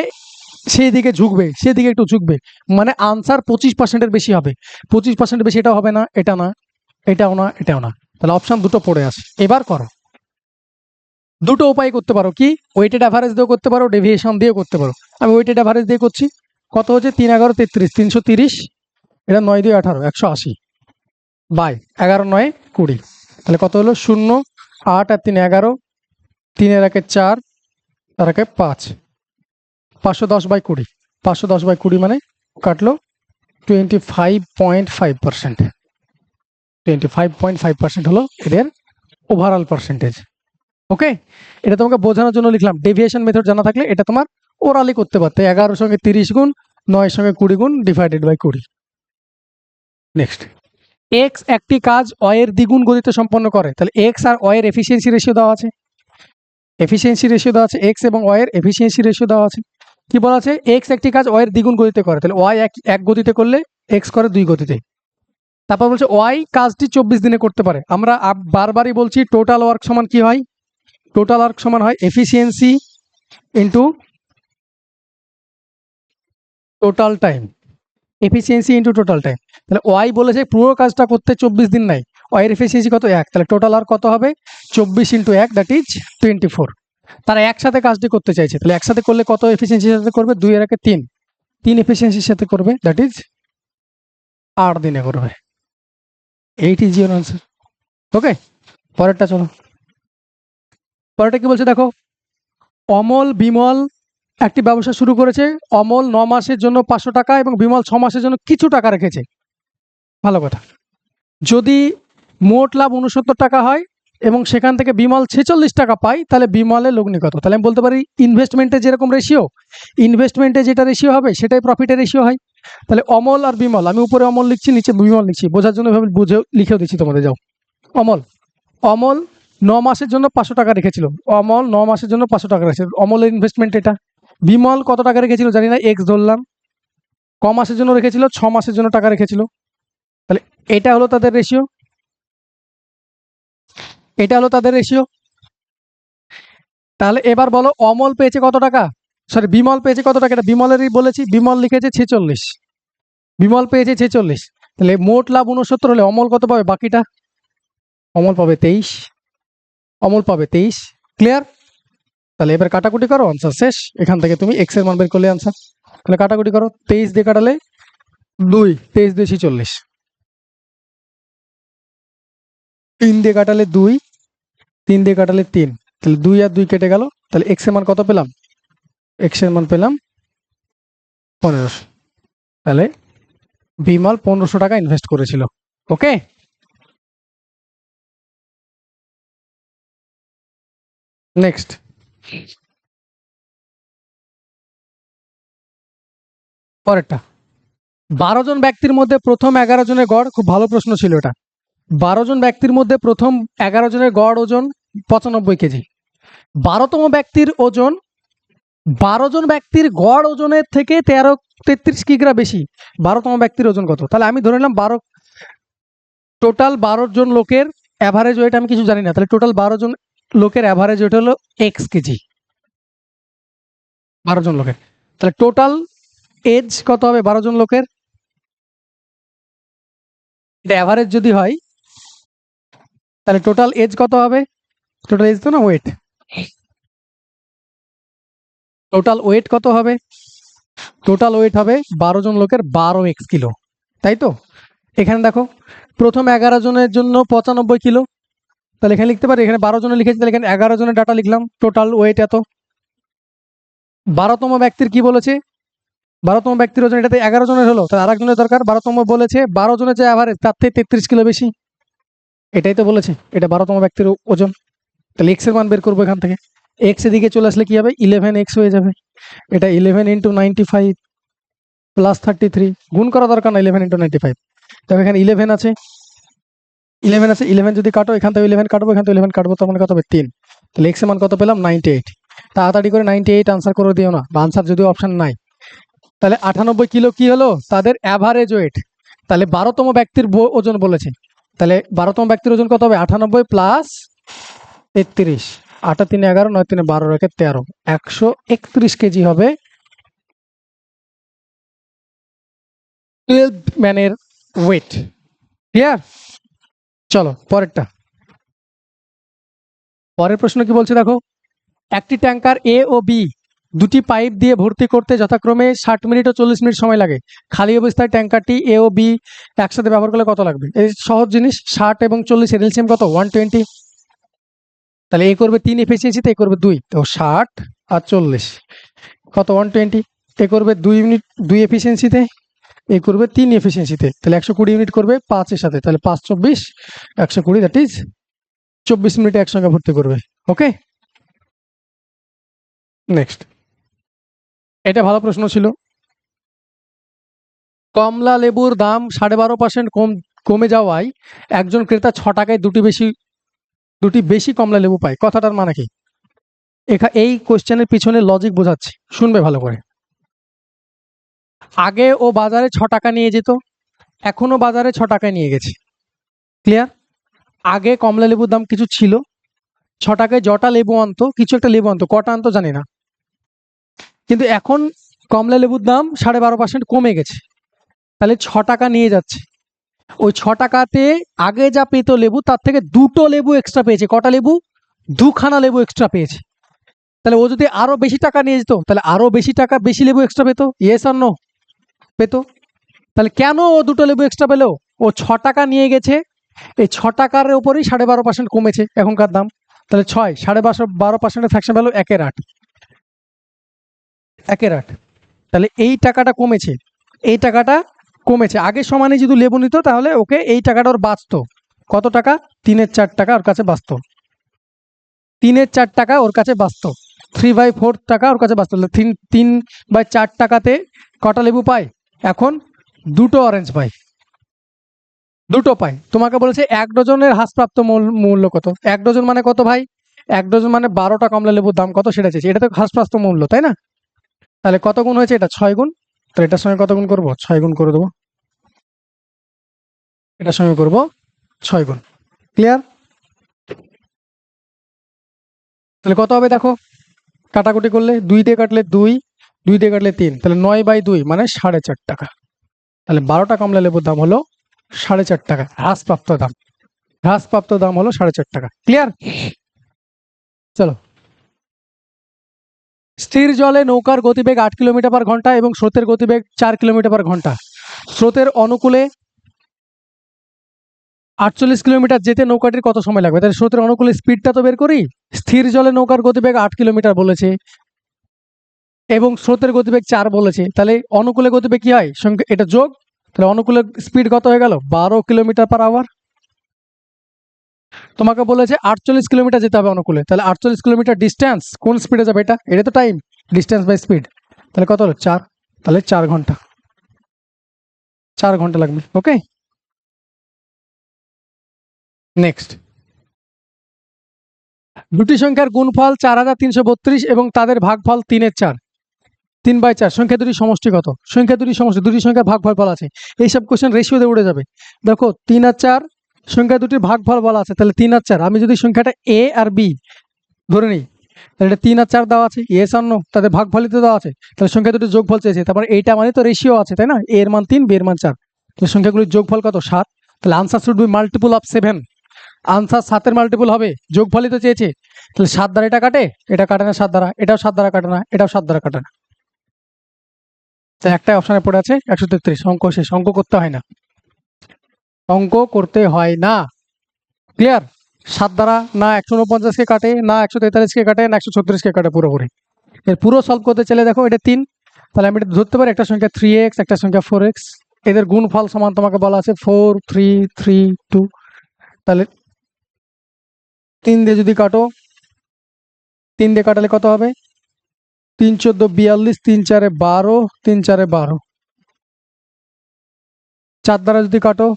সেই দিকে ঝুঁকবে, সেদিকে একটু ঝুঁকবে, মানে আনসার 25%-এর বেশি হবে। 25% বেশি এটাও হবে না, এটা না, এটাও না, এটাও না। তাহলে অপশন দুটো পড়ে আসে। এবার করো, দুটো উপায় করতে পারো, কি ওয়েটেড অ্যাভারেজ দিয়েও করতে পারো, ডেভিয়েশন দিয়েও করতে পারো। আমি ওয়েটেড অ্যাভারেজ দিয়ে করছি। কত হচ্ছে 3 11 33, 330, এটা 9 2 18, 180 বাই 11 9 20। তাহলে কত হলো, 0 8 আর 3 11, 3 এর একে 4, তার একে 5, 510 বাই 20, 510 বাই 20 মানে কাটলো 25.5%। 25.5% হলো এদের ওভারঅল পার্সেন্টেজ। ওকে, এটা তোমাকে বোঝানোর জন্য লিখলাম। ডেভিয়েশন মেথড জানা থাকলে এটা তোমার ওরালি করতে পারতে, 11 সঙ্গে 30 গুণ, 9 সঙ্গে 20 গুণ, ডিভাইডেড বাই 20। নেক্সট, এক্স একটি কাজ ওয়ের দ্বিগুণ গতিতে সম্পন্ন করে, তাহলে এক্স আর ওয়ের এফিসিয়েন্সি রেশিও দেওয়া আছে, এফিসিয়েন্সি রেশিও দেওয়া আছে, এক্স এবং ওয়ের এফিসিয়েন্সি রেশিও দেওয়া আছে। কি বলা আছে, এক্স একটি কাজ ওয়ের দ্বিগুণ গতিতে করে, তাহলে ওয়াই এক গতিতে করলে এক্স করে 2 গতিতে। তারপর বলছে ওয়াই কাজটি 24 দিনে করতে পারে। আমরা বারবারই বলছি টোটাল ওয়ার্ক সমান কি হয়, টোটাল ওয়ার্ক সমান হয় efficiency into total time, efficiency into total time. তাহলে ওয়াই বলেছে পুরো কাজটা করতে 24 দিন নাই, ওয়াইয়ের এফিসিয়েন্সি কত 1, তাহলে টোটাল আর কত হবে 24 ইন্টু 1, দ্যাট ইজ 24। তারা একসাথে কাজটি করতে চাইছে, তাহলে একসাথে করলে কত এফিসিয়েন্সির সাথে করবে, 2 এর একে 3, 3 এফিসিয়েন্সির সাথে করবে, দ্যাট ইজ 8 দিনে করবে। Eight is your answer. Okay, পরেরটা চলো। পরেরটা কি বলছে দেখো, অমল বিমল একটি ব্যবসা শুরু করেছে। অমল 9 মাসের জন্য 500 টাকা এবং বিমল 6 মাসের জন্য কিছু টাকা রেখেছে। ভালো কথা। যদি মোট লাভ 69 টাকা হয় এবং সেখান থেকে বিমল 46 টাকা পায়, তাহলে বিমলের লগ্নি কত? তাহলে আমি বলতে পারি ইনভেস্টমেন্টে যেরকম রেশিও, ইনভেস্টমেন্টে যেটা রেশিও হবে সেটাই প্রফিটের রেশিও হয়। তাহলে অমল আর বিমল, আমি উপরে অমল লিখছি নিচে বিমল লিখছি, বোঝার জন্য ভাবে বুঝে লিখেও দিচ্ছি তোমাদের। যাও, অমল, অমল 9 মাসের জন্য 500 টাকা রেখেছিল, অমল 9 মাসের জন্য 500 টাকা রেখেছিল, অমলের ইনভেস্টমেন্ট এটা। বিমল কত টাকা রেখেছিল জানি না, এক্স ধরলাম, ক মাসের জন্য রেখেছিল, 6 মাসের জন্য টাকা রেখেছিল। তাহলে এটা হলো তাদের রেশিও, এটা হলো তাদের রেশিও। তাহলে এবার বলো অমল পেয়েছে কত টাকা, সরি বিমল পেয়েছে কত টাকা, এটা বিমলেরই বলেছি, বিমল লিখেছে 46, বিমল পেয়েছে 46। তাহলে মোট লাভ 69 হলে অমল কত পাবে, বাকিটা অমল পাবে 23, অমল পাবে 23। ক্লিয়ার? তাহলে এবার কাটাকুটি করো, আনসার শেষ। এখান থেকে তুমি এক্স এর মান বের করলে আনসার। তাহলে কাটাকুটি করো, 23 দিয়ে কাটালে 2, 23 2 46, 3 দিয়ে কাটালে 2, 3 দিয়ে কাটালে 3, তাহলে 2 আর 2 কেটে গেল। তাহলে এক্স এর মান কত পেলাম, এক্স এর মান পেলাম 1500। তাহলে বিমল 1500 টাকা ইনভেস্ট করেছিল। ওকে, নেক্সট। পরেরটা, 12 জন ব্যক্তির মধ্যে প্রথম 11 জনের গড়, খুব ভালো প্রশ্ন ছিল এটা। 12 জন ব্যক্তির মধ্যে প্রথম 11 জনের গড় ওজন 95 কেজি। 12তম ব্যক্তির ওজন 12 জন ব্যক্তির গড় ওজনের থেকে 33 কিগ্রা বেশি। 12তম ব্যক্তির ওজন কত? তাহলে আমি ধরে নিলাম 12, টোটাল 12 জন লোকের অ্যাভারেজ ওয়েট আমি কিছু জানি না, তাহলে টোটাল 12 জন লোকের অ্যাভারেজ ওয়েট হলো এক্স কেজি, 12 জন লোকের। তাহলে টোটাল এজ কত হবে 12 জন লোকের, এটা অ্যাভারেজ যদি হয় তাহলে টোটাল এজ কত হবে, টোটাল এজ তো না ওয়েট, টোটাল ওয়েট কত হবে, টোটাল ওয়েট হবে 12 জন লোকের 12x কিলো, তাই তো? এখানে দেখো প্রথম 11 জনের জন্য 95 কিলো, তাহলে এখানে লিখতে পারি, এখানে 12 জনের লিখেছি, তাহলে এখানে 11 জনের ডাটা লিখলাম, টোটাল ওয়েট এত। 12তম ব্যক্তির কি বলেছে, 12তম ব্যক্তির ওজন, এটাতে 11 জনের হলো, তাহলে আরেকজনের দরকার, 12তম বলেছে 12 জনের যে অ্যাভারেজ তার থেকে 33 কিলো বেশি, এটাই তো বলেছে, এটা 12তম ব্যক্তির ওজন। তাহলে এক্স এর মান বের করবো এখান থেকে, এক্স এদিকে চলে আসলে কি হবে 11x হয়ে যাবে, এটা 11 × 95, প্লাস 33, গুণ করা দরকার না 11 ইন্টু 95। দেখো এখানে 11 আছে, 11 যদি কাটো, এখান থেকে 11 কাটবো, এখান থেকে 11 কাটবো, তার মানে কত হবে 3। তাহলে এক্স এর মান কত পেলাম 98। তাড়াতাড়ি করে 98 আনসার করে দিও না, বা আনসার যদিও অপশন নাই। তাহলে 98 কিলো কি হলো তাদের অ্যাভারেজ ওয়েট। তাহলে 12তম ব্যক্তির ওজন বলেছে, তাহলে 12তম ব্যক্তির ওজন কত হবে 98 প্লাস 33, 8 3 11, 9 3 12, রেখে 13, 131 কেজি হবে 12 ম্যানের ওয়েট। ক্লিয়ার? চলো পরেরটা। পরের প্রশ্ন কি বলছে দেখো, একটি ট্যাঙ্কার এ ও বি দুটি পাইপ দিয়ে ভর্তি করতে যথাক্রমে 60 মিনিট ও 40 মিনিট সময় লাগে। খালি অবস্থায় ট্যাঙ্কারটি এ ও বি একসাথে ব্যবহার করলে কত লাগবে? এই সহজ জিনিস, 60 এবং 40 এর এলসিএম কত 120। তাহলে এ করবে 3 এফিসিয়েন্সিতে, এ করবে 2, তো 60 আর 40 কত 120। এ করবে 2 ইউনিট 2 এফিসিয়েন্সিতে, এ করবে 3 এফিসিয়েন্সিতে, তাহলে 120 ইউনিট করবে 5 এর সাথে, তাহলে 5 24 120, দ্যাট ইজ 24 মিনিটে একসঙ্গে ভর্তি করবে। ওকে, নেক্সট। এটা ভালো প্রশ্ন ছিল। কমলা লেবুর দাম 12.5% কমে যাওয়ায় একজন ক্রেতা 6 টাকায় দুটি বেশি কমলা লেবু পায়, কথাটার মানে কি? এই কোশ্চেনের পিছনে লজিক বোঝাচ্ছি, শুনবে ভালো করে। আগে ও বাজারে 6 টাকা নিয়ে যেত, এখনো বাজারে 6 টাকায় নিয়ে গেছে। ক্লিয়ার? আগে কমলা লেবুর দাম কিছু ছিল, 6 টাকায় জটা লেবু আনতো, কিছু একটা লেবু আনতো, কটা আনতো জানি না, কিন্তু এখন কমলা লেবুর দাম 12.5% কমে গেছে, তাহলে 6 টাকা নিয়ে যাচ্ছে। ওই 6 টাকাতে আগে যা পেতো লেবু, তার থেকে 2টো লেবু এক্সট্রা পেয়েছে। কটা লেবু? 2খানা লেবু এক্সট্রা পেয়েছে। তাহলে ও যদি আরো বেশি টাকা নিয়ে যেত, তাহলে আরো বেশি টাকা বেশি লেবু এক্সট্রা পেতো, ইয়েস আর নো? পেতো। তাহলে কেন ও 2টো লেবু এক্সট্রা পেলো? ও 6 টাকা নিয়ে গেছে, এই 6 টাকার উপরেই 12.5% কমেছে এখনকার দাম। তাহলে 6 12.5% ফ্র্যাকশন ভ্যালু 1/8, 1/8। তাহলে এই টাকাটা কমেছে, এই টাকাটা কমেছে। আগের সমানে যদি লেবু নিত তাহলে ওকে এই টাকাটা ওর বাঁচতো। কত টাকা? 3/4 টাকা ওর কাছে বাঁচতো, 3/4 টাকা ওর কাছে বাঁচতো, 3/4 টাকা ওর কাছে বাঁচতো। 3/4 টাকাতে কটা লেবু পায়? এখন 2টো অরেঞ্জ পায়, 2টো পায়। তোমাকে বলেছে 1 ডজনের হ্রাসপ্রাপ্ত মূল্য কত। 1 ডজন মানে কত ভাই? 1 ডজন মানে 12টা কমলা লেবুর দাম কত সেটা চেয়েছে, এটা তো হ্রাসপ্রাপ্ত মূল্য, তাই না? তাহলে কত গুণ হয়েছে? এটা 6 গুণ। তাহলে এটার সঙ্গে কত গুণ করবো? 6 গুণ করে দেবো, এটার সঙ্গে করবো 6 গুণ। ক্লিয়ার? তাহলে কত হবে দেখো, কাটাকুটি করলে 2 দিয়ে কাটলে 2, 2 দিয়ে কাটলে 3, তাহলে 9/2 মানে 4.5 টাকা। তাহলে 12টা কমলা লেবুর দাম হলো 4.5 টাকা, হ্রাসপ্রাপ্ত দাম। হ্রাসপ্রাপ্ত দাম হলো 4.5 টাকা। ক্লিয়ার? চলো, স্থির জলে নৌকার গতিবেগ 8 কিলোমিটার পার ঘন্টা এবং স্রোতের গতিবেগ 4 কিলোমিটার পার ঘন্টা। স্রোতের অনুকূলে 48 কিলোমিটার যেতে নৌকাটির কত সময় লাগবে? তাহলে স্রোতের অনুকূলে স্পিডটা তো বের করি। স্থির জলে নৌকার গতিবেগ 8 কিলোমিটার বলেছে এবং স্রোতের গতিবেগ 4 বলেছে, তাহলে অনুকূলে গতিবেগ কি হয়? এটা যোগ, তাহলে অনুকূলে স্পিড কত হয়ে গেল? 12 কিলোমিটার পার আওয়ার। তোমাকে বলেছে 48 কিলোমিটার যেতে হবে অনুকূলে, তাহলে 48 কিলোমিটার ডিস্টেন্স কোন স্পিডে যাবে? এটা তো টাইম, ডিস্টেন্স বাই স্পিড। তাহলে কত হলো? 4, তাহলে 4 ঘন্টা, 4 ঘন্টা লাগবে। ওকে, নেক্সট। দুটি সংখ্যার গুণফল 4332 এবং তাদের ভাগফল 3/4, 3/4। সংখ্যা দুটি সমষ্টি কত? সংখ্যা দুটি সমষ্টি, দুটি সংখ্যার ভাগফল বলা আছে। এইসব কোশ্চেন রেশিও দিয়ে উড়ে যাবে। দেখো 3 আর 4 সংখ্যা দুটির ভাগফল বলা আছে, তাহলে 3 আর 4। আমি যদি সংখ্যাটা এ আর বি ধরে নিই, তাহলে এটা 3 আর 4 দেওয়া আছে, এস আর নো, তাদের ভাগফলই তো দেওয়া আছে। তাহলে সংখ্যা দুটির যোগফল চেয়েছে, তারপর এইটা মানে তো রেশিও আছে, তাই না? এ এর মান 3, বি এর মান 4, তাহলে সংখ্যাগুলির যোগফল কত? 7। তাহলে answer should be multiple of 7। Answer 7-এর মাল্টিপল হবে, যোগফলই তো চেয়েছে। তাহলে 7 দ্বারা এটা কাটে, এটা কাটে না 7 দ্বারা, এটাও 7 দ্বারা কাটে না, এটাও 7 দ্বারা কাটে না। একটাই অপশনে পড়ে আছে 133। অঙ্ক শেষ, অঙ্ক করতে হয় না, অঙ্ক করতে হয় না। ক্লিয়ার? 7 দ্বারা না 149 কে কাটে, না 143 কে কাটে, না 136 কে কাটে পুরোপুরি। এর পুরো সলভ করতে চলে দেখো এটা 3, তাহলে আমি এটা ধরতে পারি একটা সংখ্যা 3x, একটা সংখ্যা 4x, এদের গুণফল সমান তোমাকে বলা আছে 4 3 3 2। তাহলে 3 দিয়ে যদি কাটো, 3 দিয়ে কাটালে কত হবে? 3 14 42, 3 4 12, 3 4 12, 4 দ্বারা যদি কাটো,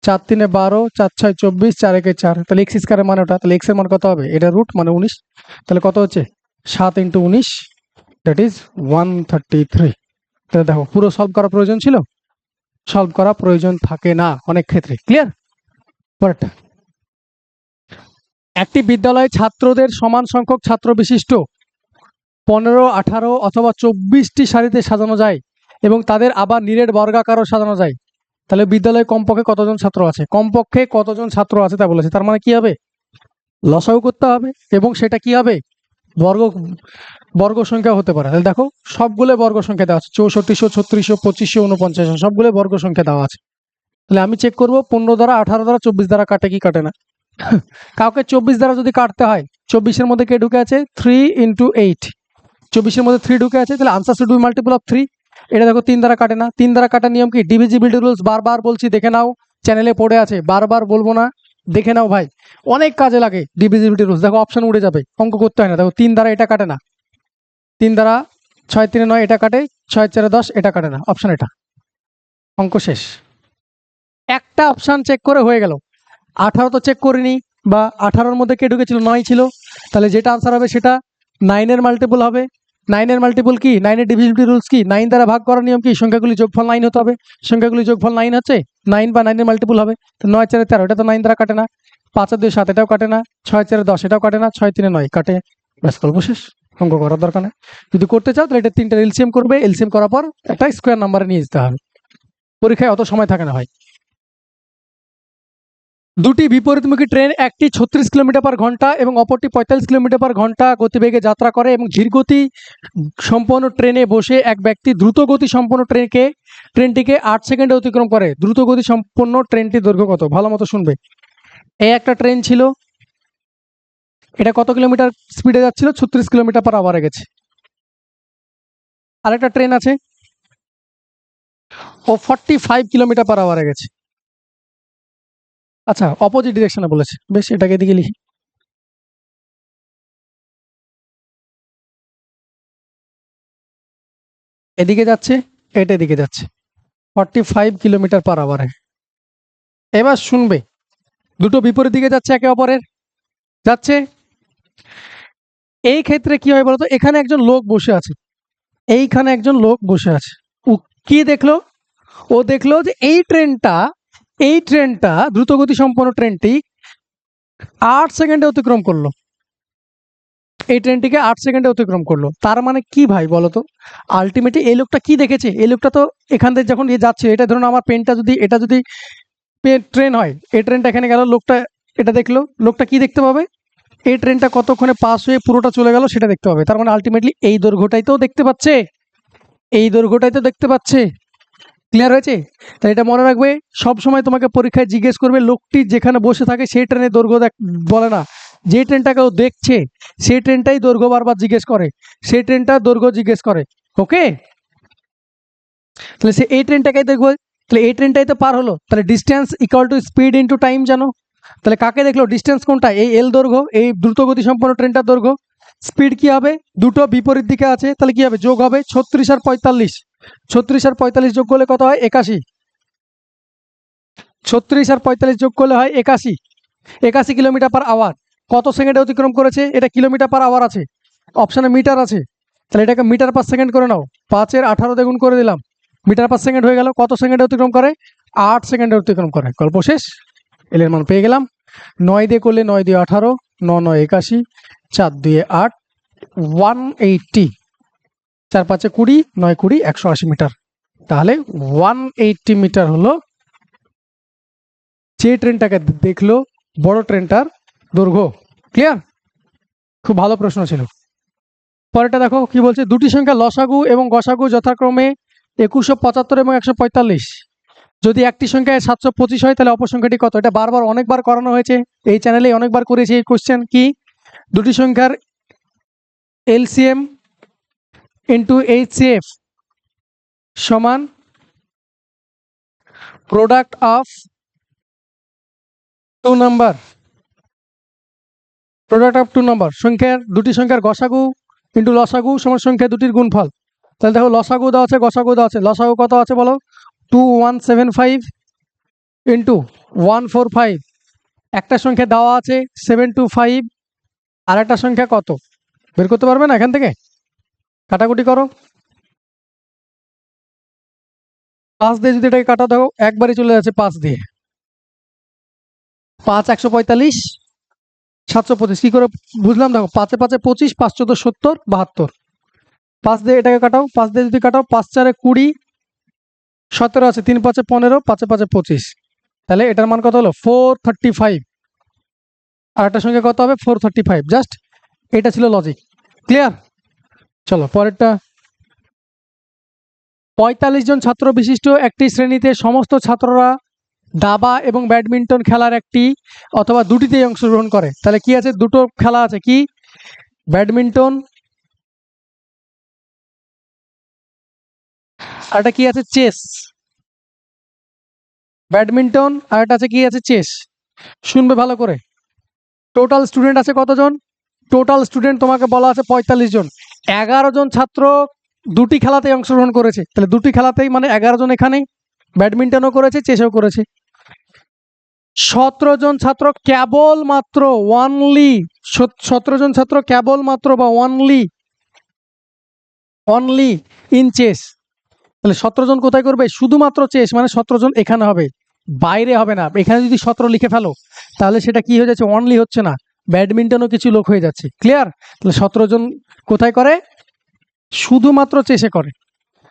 4 3 12, 4 6 24, 4 1 4, তাহলে এক্স স্কোয়ারের মান ওটা, তাহলে এক্স এর মান কত হবে? এটা রুট মানে 19, তাহলে কত হচ্ছে? 7 × 19, দ্যাট ইজ 133। তাহলে দেখো পুরো সলভ করা প্রয়োজন ছিল? সলভ করা প্রয়োজন থাকে না অনেক ক্ষেত্রে। ক্লিয়ার? পরেরটা, একটি বিদ্যালয়ে ছাত্রদের সমান সংখ্যক ছাত্র বিশিষ্ট 15, 18 অথবা 24টি সারিতে সাজানো যায় এবং তাদের আবার নিরেট বর্গাকারও সাজানো যায়। তাহলে বিদ্যালয়ে কমপক্ষে কতজন ছাত্র আছে? কমপক্ষে কতজন ছাত্র আছে তা বলেছে। তার মানে কি হবে? লসাগু করতে হবে এবং সেটা কি হবে? বর্গ সংখ্যা হতে পারে। তাহলে দেখো সবগুলো বর্গ সংখ্যা দেওয়া আছে, 6400, 3600, 2500, 4900, সবগুলো বর্গ সংখ্যা দেওয়া আছে। তাহলে আমি চেক করব 15 দ্বারা, 18 দ্বারা, 24 দ্বারা কাটে কি কাটে না। কাউকে 24 দ্বারা যদি কাটতে হয়, 24-এর মধ্যে কে ঢুকে আছে? 3 × 8, 24-এর মধ্যে 3 ঢুকে আছে, তাহলে answer should be multiple of 3। এটা দেখো 3 দ্বারা কাটে না। 3 দ্বারা কাটার নিয়ম কি? ডিভিজিবিলিটি রুলস বারবার বলছি, দেখে নাও, চ্যানেলে পড়ে আছে, বারবার বলবো না, দেখে নাও ভাই, অনেক কাজে লাগে ডিভিজিবিলিটি রুলস। দেখো অপশন উড়ে যাবে, অঙ্ক করতে হয় না। দেখো 3 দ্বারা এটা কাটে না, 3 দ্বারা 6 3 9 এটা কাটে, 6 4 10 এটা কাটে না, অপশন এটা, অঙ্ক শেষ। একটা অপশন চেক করে হয়ে গেল। 18 তো চেক করিনি, বা 18-র মধ্যে কে ঢুকেছিল? 9 ছিল, তাহলে যেটা আনসার হবে সেটা 9-এর মাল্টিপল হবে। 9-এর মাল্টিপল কি? 9-এর ডিভিজিবিলিটি রুলস কি? 9 দ্বারা ভাগ করার নিয়ম কি? সংখ্যাগুলি যোগফল 9 হতে হবে। সংখ্যাগুলি যোগফল 9 হচ্ছে, 9 বা 9-এর মাল্টিপল হবে। তো 9 4 13, এটা তো 9 দ্বারা কাটে না। 5 আর 2 7, এটাও কাটে না। 6 4 10, এটাও কাটে না। 6 3 9 কাটে। ব্যাস, গল্প শেষ, অঙ্ক করার দরকার নেই। যদি করতে চাও তাহলে এটা 3টার এলসিএম করবে, এলসিএম করার পর একটা স্কোয়ার নাম্বারে নিয়ে যেতে হবে। পরীক্ষায় অত সময় থাকে না ভাই। দুটি বিপরীতমুখী ট্রেন, একটি 36 কিলোমিটার/ঘন্টা এবং অপরটি 45 কিলোমিটার/ঘন্টা গতিবেগে যাত্রা করে এবং ধীরগতি সম্পন্ন ট্রেনে বসে এক ব্যক্তি দ্রুত গতি সম্পন্ন ট্রেনটিকে 8 সেকেন্ডে অতিক্রম করে। দ্রুত গতি সম্পন্ন ট্রেনটির দৈর্ঘ্য কত? ভালো মতো শুনবে। এই একটা ট্রেন ছিল, এটা কত কিলোমিটার স্পিডে যাচ্ছিল? 36 কিলোমিটার/আওয়ারে গেছে। আরেকটা ট্রেন আছে, ও 45 কিলোমিটার/আওয়ারে গেছে। আচ্ছা, অপোজিট ডিরেকশনে বলেছে, বেশ, এটাকে এদিকে লিখি। এদিকে যাচ্ছে, এটা এদিকে যাচ্ছে, 45 কিলোমিটার/আওয়ারে। এবার শুনবে, দুটো বিপরীত দিকে যাচ্ছে, একে অপরের যাচ্ছে। এই ক্ষেত্রে কি হয় বলতো? এখানে একজন লোক বসে আছে, এইখানে একজন লোক বসে আছে। ও কি দেখলো? ও দেখলো যে এই ট্রেনটা দ্রুতগতি সম্পন্ন ট্রেনটি 8 সেকেন্ডে অতিক্রম করলো। এই ট্রেনটিকে 8 সেকেন্ডে অতিক্রম করলো। তার মানে কি ভাই বলতো? আলটিমেটলি এই লোকটা কি দেখেছে? এই লোকটা তো এখান থেকে যখন যাচ্ছে, এটা ধরুন আমার পেনটা যদি, এটা যদি ট্রেন হয়, এই ট্রেনটা এখানে গেল, লোকটা এটা দেখলো, লোকটা কি দেখতে পাবে? এই ট্রেনটা কতক্ষণে পাস হয়ে পুরোটা চলে গেল সেটা দেখতে পাবে। তার মানে আলটিমেটলি এই দৈর্ঘ্যটাই তো দেখতে পাচ্ছে, এই দৈর্ঘ্যটাই তো দেখতে পাচ্ছে। ক্লিয়ার হয়েছে? তাই এটা মনে রাখবে, সব সময় তোমাকে পরীক্ষায় জিজ্ঞেস করবে, লোকটি যেখানে বসে থাকে সেই ট্রেনের দৈর্ঘ্য বলে না, যে ট্রেনটাকে ও দেখছে সেই ট্রেনটাই দৈর্ঘ্য বারবার জিজ্ঞেস করে, সেই ট্রেনটার দৈর্ঘ্য জিজ্ঞেস করে। ওকে, তাহলে সে এই ট্রেনটাকেই দেখবো, তাহলে এই ট্রেনটাই তো পার হলো। তাহলে distance equal to speed into time জানো। তাহলে কাকে দেখলো? ডিস্টেন্স কোনটা? এই এল দৈর্ঘ্য, এই দ্রুতগতি সম্পন্ন ট্রেনটার দৈর্ঘ্য। স্পিড কি হবে? দুটো বিপরীত দিকে আছে, তাহলে কি হবে? যোগ হবে 36 আর 45। 36 আর 45 যোগ করলে কত হয়? 81। 36 আর 45 যোগ করলে হয় 81। 81 কিলোমিটার/আওয়ার। কত সেকেন্ডে অতিক্রম করেছে? এটা কিলোমিটার/আওয়ার আছে, অপশানে মিটার আছে, তাহলে এটাকে মিটার/সেকেন্ড করে নাও। 5-এর 18 দিয়ে গুণ করে দিলাম, মিটার/সেকেন্ড হয়ে গেল। কত সেকেন্ডে অতিক্রম করে? 8 সেকেন্ডে অতিক্রম করে। গল্প শেষ, এল এর মান পেয়ে গেলাম। 9 দিয়ে করলে 9 দিয়ে 18, 9 9 81, 4 2 8, 180, 4 5 20, 9 20, 180 মিটার। তাহলে 180 মিটার হলো যে ট্রেনটাকে দেখলো বড় ট্রেনটার দৈর্ঘ্য। ক্লিয়ার? খুব ভালো প্রশ্ন ছিল। পরেরটা দেখো কি বলছে, দুটি সংখ্যা লসাগু এবং গসাগু যথাক্রমে 2175 এবং 145। যদি একটি সংখ্যায় 725 হয় তাহলে অপর সংখ্যাটি কত? এটা বারবার অনেকবার করানো হয়েছে, এই চ্যানেলে অনেকবার করেছি এই কোশ্চেন। কি? দুটি সংখ্যার এলসিএম ইন্টু এইচসিএফ সমান product of two number, product of two number. সংখ্যার দুটি সংখ্যার গসাগু ইন্টু লসাগু সমান সংখ্যা দুটির গুণফল। তাহলে দেখো লসাগু দেওয়া আছে, গসাগু দেওয়া আছে। লসাগু কত আছে বলো? 2175 ইন্টু 145, একটা সংখ্যা দেওয়া আছে 725, আর একটা সংখ্যা কত বের করতে পারবে না? এখান থেকে কাটাকুটি করো। 5 দিয়ে যদি এটাকে কাটা দাও একবারই চলে যাচ্ছে 5 দিয়ে। 5 145, 725 কি করে বুঝলাম? দেখো 5 5 25, 5 14 70, 72। 5 দিয়ে এটাকে কাটাও, 5 দিয়ে যদি কাটাও 5 4 20, 17 আছে, 3 5 15, 5 5 25, তাহলে এটার মান কত হলো? 435। আর একটা সংখ্যা কত হবে? 435। জাস্ট এটা ছিল লজিক। ক্লিয়ার? চলো পরেরটা। 45 জন ছাত্র বিশিষ্ট একটি শ্রেণীতে সমস্ত ছাত্ররা দাবা এবং ব্যাডমিন্টন খেলার একটি অথবা দুটিতেই অংশগ্রহণ করে। তাহলে কি আছে? দুটো খেলা আছে, কি? ব্যাডমিন্টন, আর একটা কি আছে? চেস। ব্যাডমিন্টন আর একটা আছে কি আছে? চেস। শুনবে ভালো করে। টোটাল স্টুডেন্ট আছে কতজন? টোটাল স্টুডেন্ট তোমাকে বলা আছে 45 জন। 11 জন ছাত্র দুটি খেলাতেই অংশগ্রহণ করেছে, তাহলে দুটি খেলাতেই মানে 11 জন এখানে ব্যাডমিন্টনও করেছে, চেসও করেছে। 17 জন ছাত্র কেবলমাত্র ওয়ানলি, 17 জন ছাত্র কেবলমাত্র বা অনলি ইন চেস। তাহলে 17 জন কোথায় করবে? শুধুমাত্র চেস, মানে 17 জন এখানে হবে, বাইরে হবে না। এখানে যদি 17 লিখে ফেলো তাহলে সেটা কি হয়ে যাচ্ছে? অনলি হচ্ছে না, ব্যাডমিন্টনও কিছু লোক হয়ে যাচ্ছে। ক্লিয়ার? তাহলে 17 জন কোথায় করে? শুধুমাত্র চেসে করে।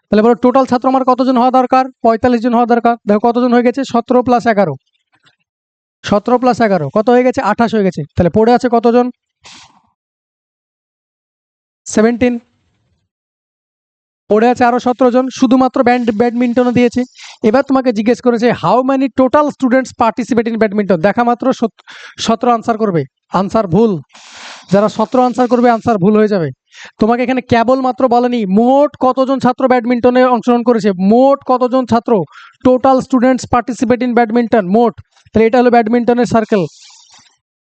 তাহলে বলো টোটাল ছাত্র আমার কতজন হওয়া দরকার? 45 জন হওয়া দরকার। দেখো কতজন হয়ে গেছে? 17 + 11, 17 + 11 কত হয়ে গেছে? 28 হয়ে গেছে। তাহলে পড়ে আছে কতজন? 17। পড়ে আছে আরো 17 জন, শুধুমাত্র ব্যাডমিন্টনও দিয়েছে। এবার তোমাকে জিজ্ঞেস করেছে how many total students participate in badminton. দেখা মাত্র 17 আনসার করবে, আনসার ভুল। যারা 17 আনসার করবে আনসার ভুল হয়ে যাবে। তোমাকে এখানে কেবলমাত্র বলেনি মোট কতজন ছাত্র ব্যাডমিন্টনে অংশগ্রহণ করেছে, মোট কতজন ছাত্র, total students participate in badminton, মোট। তাহলে এটা হলো ব্যাডমিন্টনের সার্কেল,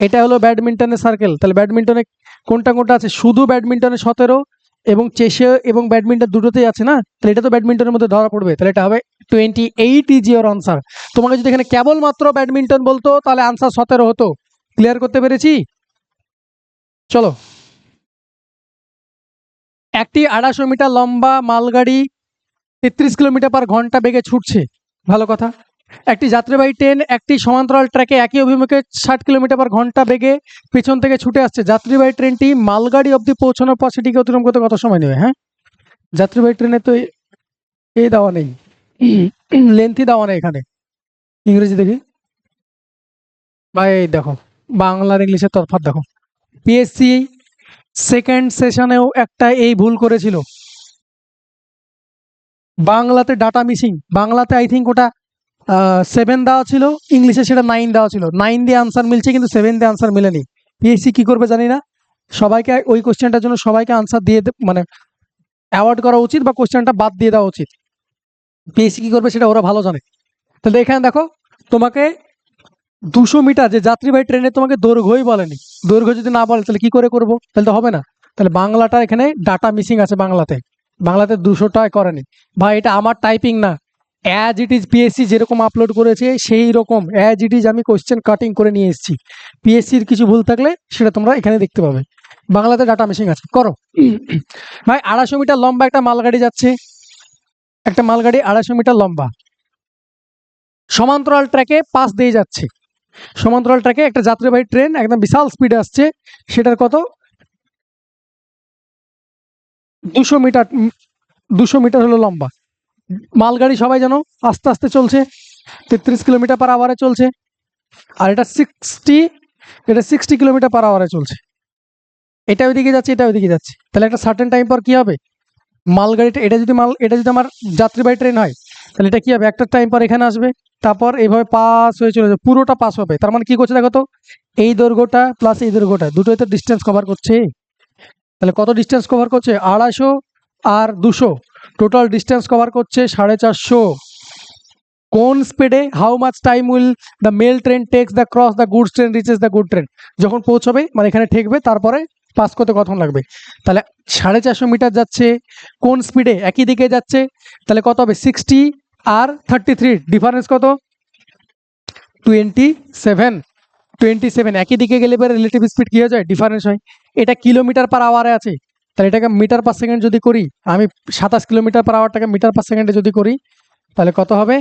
এটা হলো ব্যাডমিন্টনের সার্কেল। তাহলে ব্যাডমিন্টনে কোনটা কোনটা আছে? শুধু ব্যাডমিন্টনে 17, এবং চেসে এবং ব্যাডমিন্টন দুটোতেই আছে না, তাহলে এটা তো ব্যাডমিন্টনের মধ্যে ধরা পড়বে। তাহলে এটা হবে 28 ইজ ইওর আনসার। তোমাকে যদি এখানে কেবলমাত্র ব্যাডমিন্টন বলতো তাহলে আনসার 17 হতো। ক্লিয়ার করতে পেরেছি? চলো, একটি 250 মিটার লম্বা মালগাড়ি 33 কিলোমিটার/ঘন্টা বেগে ছুটছে। ভালো কথা। একটি যাত্রীবাহী ট্রেন একটি সমান্তরাল ট্র্যাকে একই অভিমুখে 60 কিলোমিটার/ঘন্টা বেগে পেছন থেকে ছুটে আসছে। যাত্রীবাহী ট্রেনটি মালগাড়ি অবধি পৌঁছানোর পর সেটিকে অতিক্রম করতে কত সময় নেবে? হ্যাঁ, যাত্রীবাহী ট্রেনে তো এই দেওয়া নেই, লেন্থই দেওয়া নেই। এখানে ইংরেজি দেখি ভাই, দেখো বাংলার ইংলিশের তরফাৎ দেখো। পিএসসি সেকেন্ড সেশনেও একটা এই ভুল করেছিল। বাংলাতে ডাটা মিসিং, বাংলাতে আই থিঙ্ক ওটা 7 দেওয়া ছিল, ইংলিশে সেটা 9 দেওয়া ছিল। 9 দিয়ে আনসার মিলছে কিন্তু 7 দিয়ে আনসার মিলেনি। পিএসসি কি করবে জানি না, সবাইকে ওই কোশ্চেনটার জন্য সবাইকে আনসার দিয়ে মানে অ্যাওয়ার্ড করা উচিত বা কোশ্চেনটা বাদ দিয়ে দেওয়া উচিত। পিএসসি কি করবে সেটা ওরা ভালো জানে। তাহলে এখানে দেখো তোমাকে 200 মিটার যে যাত্রীবাহী ট্রেনে তোমাকে দৈর্ঘ্যই বলেনি, দৈর্ঘ্য যদি না বলে তাহলে কি করে করবো? তাহলে তো হবে না। তাহলে বাংলাটা এখানে ডাটা মিসিং আছে, বাংলাতে 200টায় করেনি। ভাই এটা আমার টাইপিং না, অ্যাজ ইট ইজ পিএসসি যেরকম আপলোড করেছে সেই রকম অ্যাজ ইট ইজ আমি কোশ্চেন কাটিং করে নিয়ে এসেছি। পিএসসির কিছু ভুল থাকলে সেটা তোমরা এখানে দেখতে পাবে। বাংলাতে ডাটা মিসিং আছে, করো। ভাই 250 মিটার লম্বা একটা মালগাড়ি যাচ্ছে, একটা মালগাড়ি 250 মিটার লম্বা সমান্তরাল ট্র্যাকে পাশ দিয়ে যাচ্ছে। সমান্তরাল ট্র্যাকে একটা যাত্রীবাহী ট্রেন একদম বিশাল স্পিডে আসছে, সেটার কত? 200 মিটার, 200 মিটার হলো লম্বা। মালগাড়ি সবাই জানো আস্তে আস্তে চলছে, 33 কিলোমিটার/আওয়ারে চলছে, আর এটা 60 কিলোমিটার/আওয়ারে চলছে। এটা ওইদিকে যাচ্ছে, এটা ওইদিকে যাচ্ছে। তাহলে একটা সার্টেন টাইম পর কি হবে? মালগাড়িটা এটা যদি আমার যাত্রীবাহী ট্রেন হয় তাহলে এটা কি হবে? একটা টাইম পর এখানে আসবে, তারপর এইভাবে পাস হয়ে চলে যাবে, পুরোটা পাস হবে। তার মানে কি করছে দেখো তো, এই দৈর্ঘ্যটা প্লাস এই দৈর্ঘ্যটা দুটোই তো ডিস্টেন্স কভার করছে। তাহলে কত ডিস্টেন্স কভার করছে? 250 আর 200, টোটাল ডিস্টেন্স কভার করছে 450। কোন স্পিডে? How much time will the mail train takes the cross the goods train reaches the good train. যখন পৌঁছবে মানে এখানে ঠেকবে, তারপরে পাস করতে কতক্ষণ লাগবে? তাহলে 450 মিটার যাচ্ছে কোন স্পিডে? একই দিকে যাচ্ছে, তাহলে কত হবে? 60 আর 33, ডিফারেন্স কত? 27। একই দিকে গেলে পরে রিলেটিভ স্পিড কি হয়ে যায়? ডিফারেন্স হয়। এটা কিলোমিটার পার আওয়ারে আছে, তাহলে এটাকে মিটার পার সেকেন্ড যদি করি, আমি 27 কিলোমিটার পার আওয়ারটাকে মিটার পার সেকেন্ডে যদি করি, তাহলে কত হবে?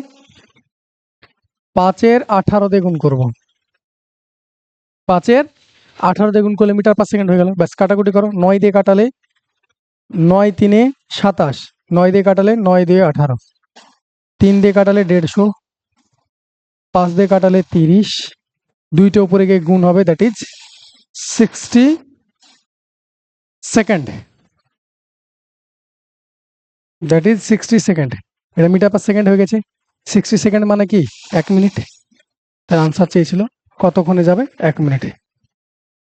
5 এর 18 দিয়ে গুণ করবো। 5 এর 18 দিয়ে গুণ করলে মিটার পার সেকেন্ড হয়ে গেল। ব্যাস, কাটাকুটি করো। 9 দিয়ে কাটালে 9 3 27, 9 দিয়ে কাটালে 9 2 18, 3 দিয়ে কাটালে 150, 5 দিয়ে কাটালে 30, দুইটা উপরে গিয়ে গুণ হবে, that is 60 second. That is 60 second. এটা মিটার পার সেকেন্ড হয়ে গেছে। 60 সেকেন্ড মানে কি? 1 মিনিট। তার আনসার চেয়েছিল কতক্ষণে যাবে? 1 মিনিটে।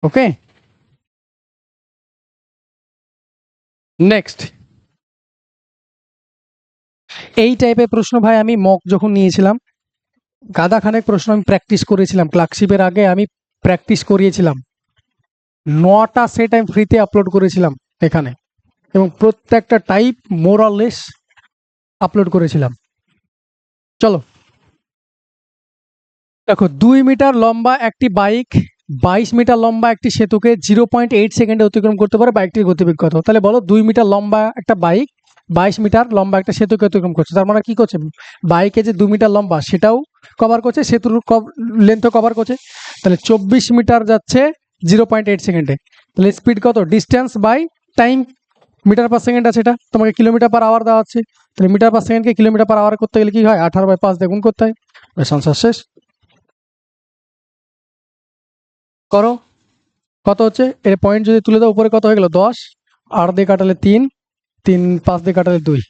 ওকে, নেক্সট। এই টাইপের প্রশ্ন ভাই আমি মক যখন নিয়েছিলাম, গাদাখানেক প্রশ্ন আমি প্র্যাকটিস করেছিলাম। ক্লার্কশিপের আগে আমি প্র্যাকটিস করিয়েছিলাম। 9টা সেট আমি ফ্রিতে আপলোড করেছিলাম এখানে, এবং প্রত্যেকটা টাইপ মোরালেস আপলোড করেছিলাম। চলো দেখো, 2 মিটার লম্বা একটি বাইক 22 মিটার লম্বা একটি সেতুকে 0.8 সেকেন্ডে অতিক্রম করতে পারে, বাইকটির গতিবেগ কত? তাহলে বলো, 2 মিটার লম্বা একটা বাইক 22 মিটার লম্বা একটা সেতুকে অতিক্রম করছে, তার মানে কি করছে? বাইকে যে 2 মিটার লম্বা সেটাও কভার করছে, সেতুর লেন্থও কভার করছে। তাহলে 24 মিটার যাচ্ছে 0.8 সেকেন্ডে। তাহলে স্পিড কত? Distance by time, metre per second আছে, এটা তোমাকে কিলোমিটার পার আওয়ার দেওয়া আছে। তাহলে মিটার পার সেকেন্ডকে কিলোমিটার পার আওয়ার করতে গেলে কি হয়? 18/5 দিয়ে গুণ করতে হয়। আনসার শেষ। করো, কত হচ্ছে? এর পয়েন্ট যদি তুলে দাও উপরে কত হয়ে গেল? 10, 8 দিয়ে কাটালে 3, 3 5 দিয়ে কাটালে 2,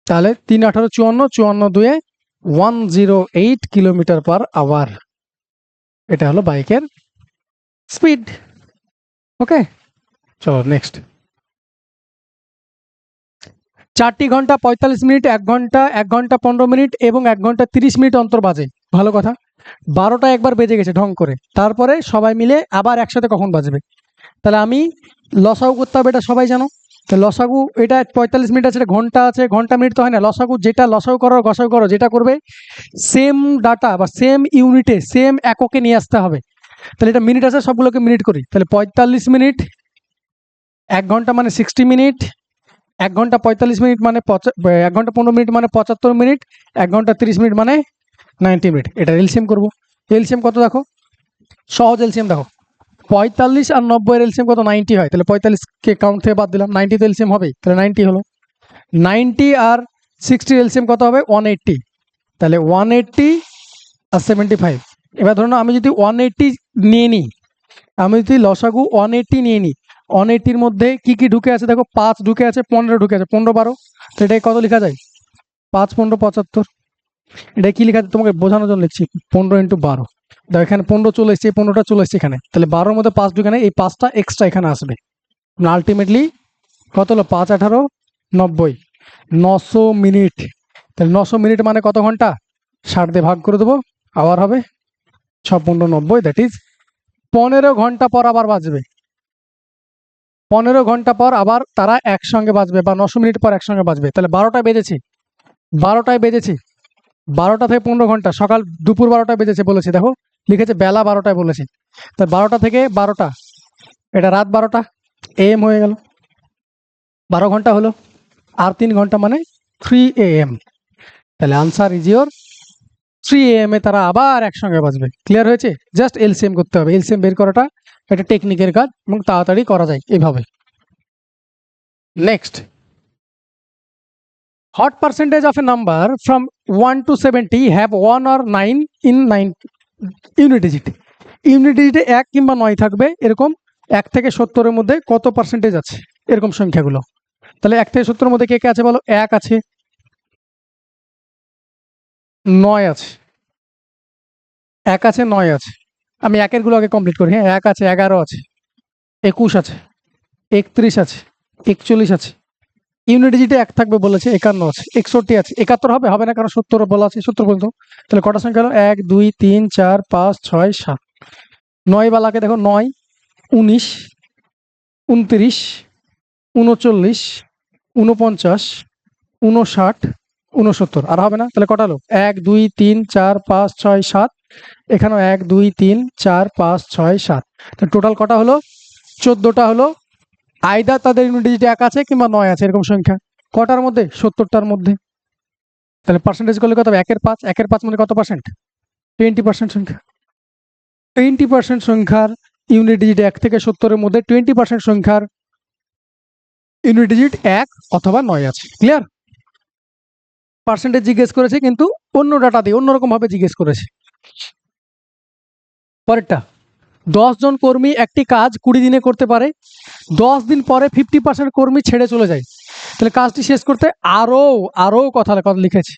তাহলে 3 18 54, 54 2 108 কিলোমিটার পার আওয়ার। এটা হলো বাইকের স্পিড। ওকে, চলো নেক্সট। 4টি ঘন্টা 45 মিনিট, 1 ঘন্টা 1 ঘন্টা 15 মিনিট এবং 1 ঘন্টা 30 মিনিট অন্তর বাজে। ভালো কথা। 12টা একবার বেজে গেছে ঢং করে, তারপরে সবাই মিলে আবার একসাথে কখন বাজবে? তাহলে আমি লসাগু করতে হবে, এটা সবাই জানো। তো লসাগু, এটা 45 মিনিট আছে, এটা ঘন্টা আছে, ঘন্টা মিনিট তো হয় না। লসাগু যেটা, লসাগু করো গসাগু করো, যেটা করবে সেম ডাটা বা সেম ইউনিটে সেম এককে নিয়ে আসতে হবে। তাহলে এটা মিনিট আছে, সবগুলোকে মিনিট করি। তাহলে 45 মিনিট 1 ঘন্টা মানে 60 মিনিট, 1 ঘন্টা 45 মিনিট মানে 1 ঘন্টা 15 মিনিট মানে 75 মিনিট, 1 ঘন্টা 30 মিনিট মানে 90 মিনিট। এটা এলসিএম করবো। এলসিএম কত দেখো, সহজ এলসিএম দেখো, 45 আর 90 এর এলসিএম কত? 90 হয়। তাহলে 45কে কাউন্ট থেকে বাদ দিলাম, 90 তো এলসিএম হবেই, তাহলে 90 হলো। 90 আর 60 এলসিএম কত হবে? 180। তাহলে 180 আর 75। এবার ধরুন আমি যদি 180 নিয়ে নিই, আমি যদি লসাগু 180 নিয়ে নিই, 180-র মধ্যে কি কি ঢুকে আছে দেখো, 5 ঢুকে আছে, 15 ঢুকে আছে, 15 12, তো এটাকে কত লেখা যায়? 5 15 75। এটা কি লেখা যায় তোমাকে বোঝানোর জন্য লিখছি, 15 × 12। দেখো এখানে 15 চলে এসছে, এই 15টা চলে এসছে এখানে, তাহলে 12-র মধ্যে 5 ঢুকে নেই, এই 5টা এক্সট্রা এখানে আসবে। আলটিমেটলি কত হলো? 5 18 90, 900 মিনিট। তাহলে 900 মিনিট মানে কত ঘন্টা? 60 দিয়ে ভাগ করে দেবো, আবার হবে 6 15 90, দ্যাট ইজ 15 ঘন্টা পর আবার বাজবে। 15 ঘন্টা পর আবার তারা একসঙ্গে বাজবে, বা 900 মিনিট পর একসঙ্গে বাজবে। তাহলে 12টায় বেজেছে, 12টায় বেজেছে, 12টা থেকে 15 ঘন্টা, সকাল দুপুর 12টায় বেজেছে বলেছে, দেখো লিখেছে বেলা 12টায় বলেছে। তাই 12টা থেকে 12টা, এটা রাত 12টা, AM হয়ে গেল, 12 ঘন্টা হলো। আর 3 ঘন্টা মানে 3 AM। তাহলে আনসার ইজ ইয়োর 3 AM এ তারা আবার একসঙ্গে বাজবে। ক্লিয়ার হয়েছে? জাস্ট এলসিএম করতে হবে। এলসিএম বের করাটা একটা টেকনিকের কাজ এবং তাড়াতাড়ি করা যায় এভাবে। Next, what percentage of a number from 1 to 70 have 1 or 9 in 9 unit digit? Unit ডিজিটে 1 কিংবা 9 থাকবে, এরকম 1 থেকে 70-এর মধ্যে কত পার্সেন্টেজ আছে এরকম সংখ্যাগুলো? তাহলে 1 থেকে 70-এর মধ্যে কে কে আছে বলো? 1 আছে, 9 আছে, 1 আছে 9 আছে। আমি 1-এর গুলো আগে কমপ্লিট করি। হ্যাঁ, 1 আছে, 11 আছে, 21 আছে, 31 আছে, 41 আছে। ইউনিট ডিজিটে 1 থাকবে বলেছে, 51 আছে, 61 আছে, 71 হবে? হবে না, কারণ 70 বলা আছে, 70 পর্যন্ত। তাহলে কটা সংখ্যা হলো? 1 2 3 4 5 6 7। 9 বালাকে দেখো, 9 19 29 39 49 59 69 আর হবে না, তাহলে কটা হলো 1 2 3 4 5 6 7, এখানেও 1 2 3 4 5 6 7, তো টোটাল কটা হলো 14টা হলো। আইদার তাদের ইউনিট ডিজিট 1 আছে কিংবা 9 আছে, এরকম সংখ্যা কটার মধ্যে 70টার মধ্যে। তাহলে পার্সেন্টেজ করলে কত হবে 1 এর 5, 1 এর 5 মানে কত পার্সেন্ট 20% সংখ্যা। 20% সংখ্যার ইউনিট ডিজিট 1 থেকে 70-এর মধ্যে 20% সংখ্যার ইউনিট ডিজিট 1 অথবা 9 আছে। ক্লিয়ার? পার্সেন্টেজ জিজ্ঞেস করেছে কিন্তু অন্য ডাটা দিয়ে অন্যরকম ভাবে জিজ্ঞেস করেছে। পরেরটা, 10 জন কর্মী একটি কাজ 20 দিনে করতে পারে, 10 দিন পরে 50% কর্মী ছেড়ে চলে যায়, তাহলে কাজটি শেষ করতে আরো কথা লিখেছে।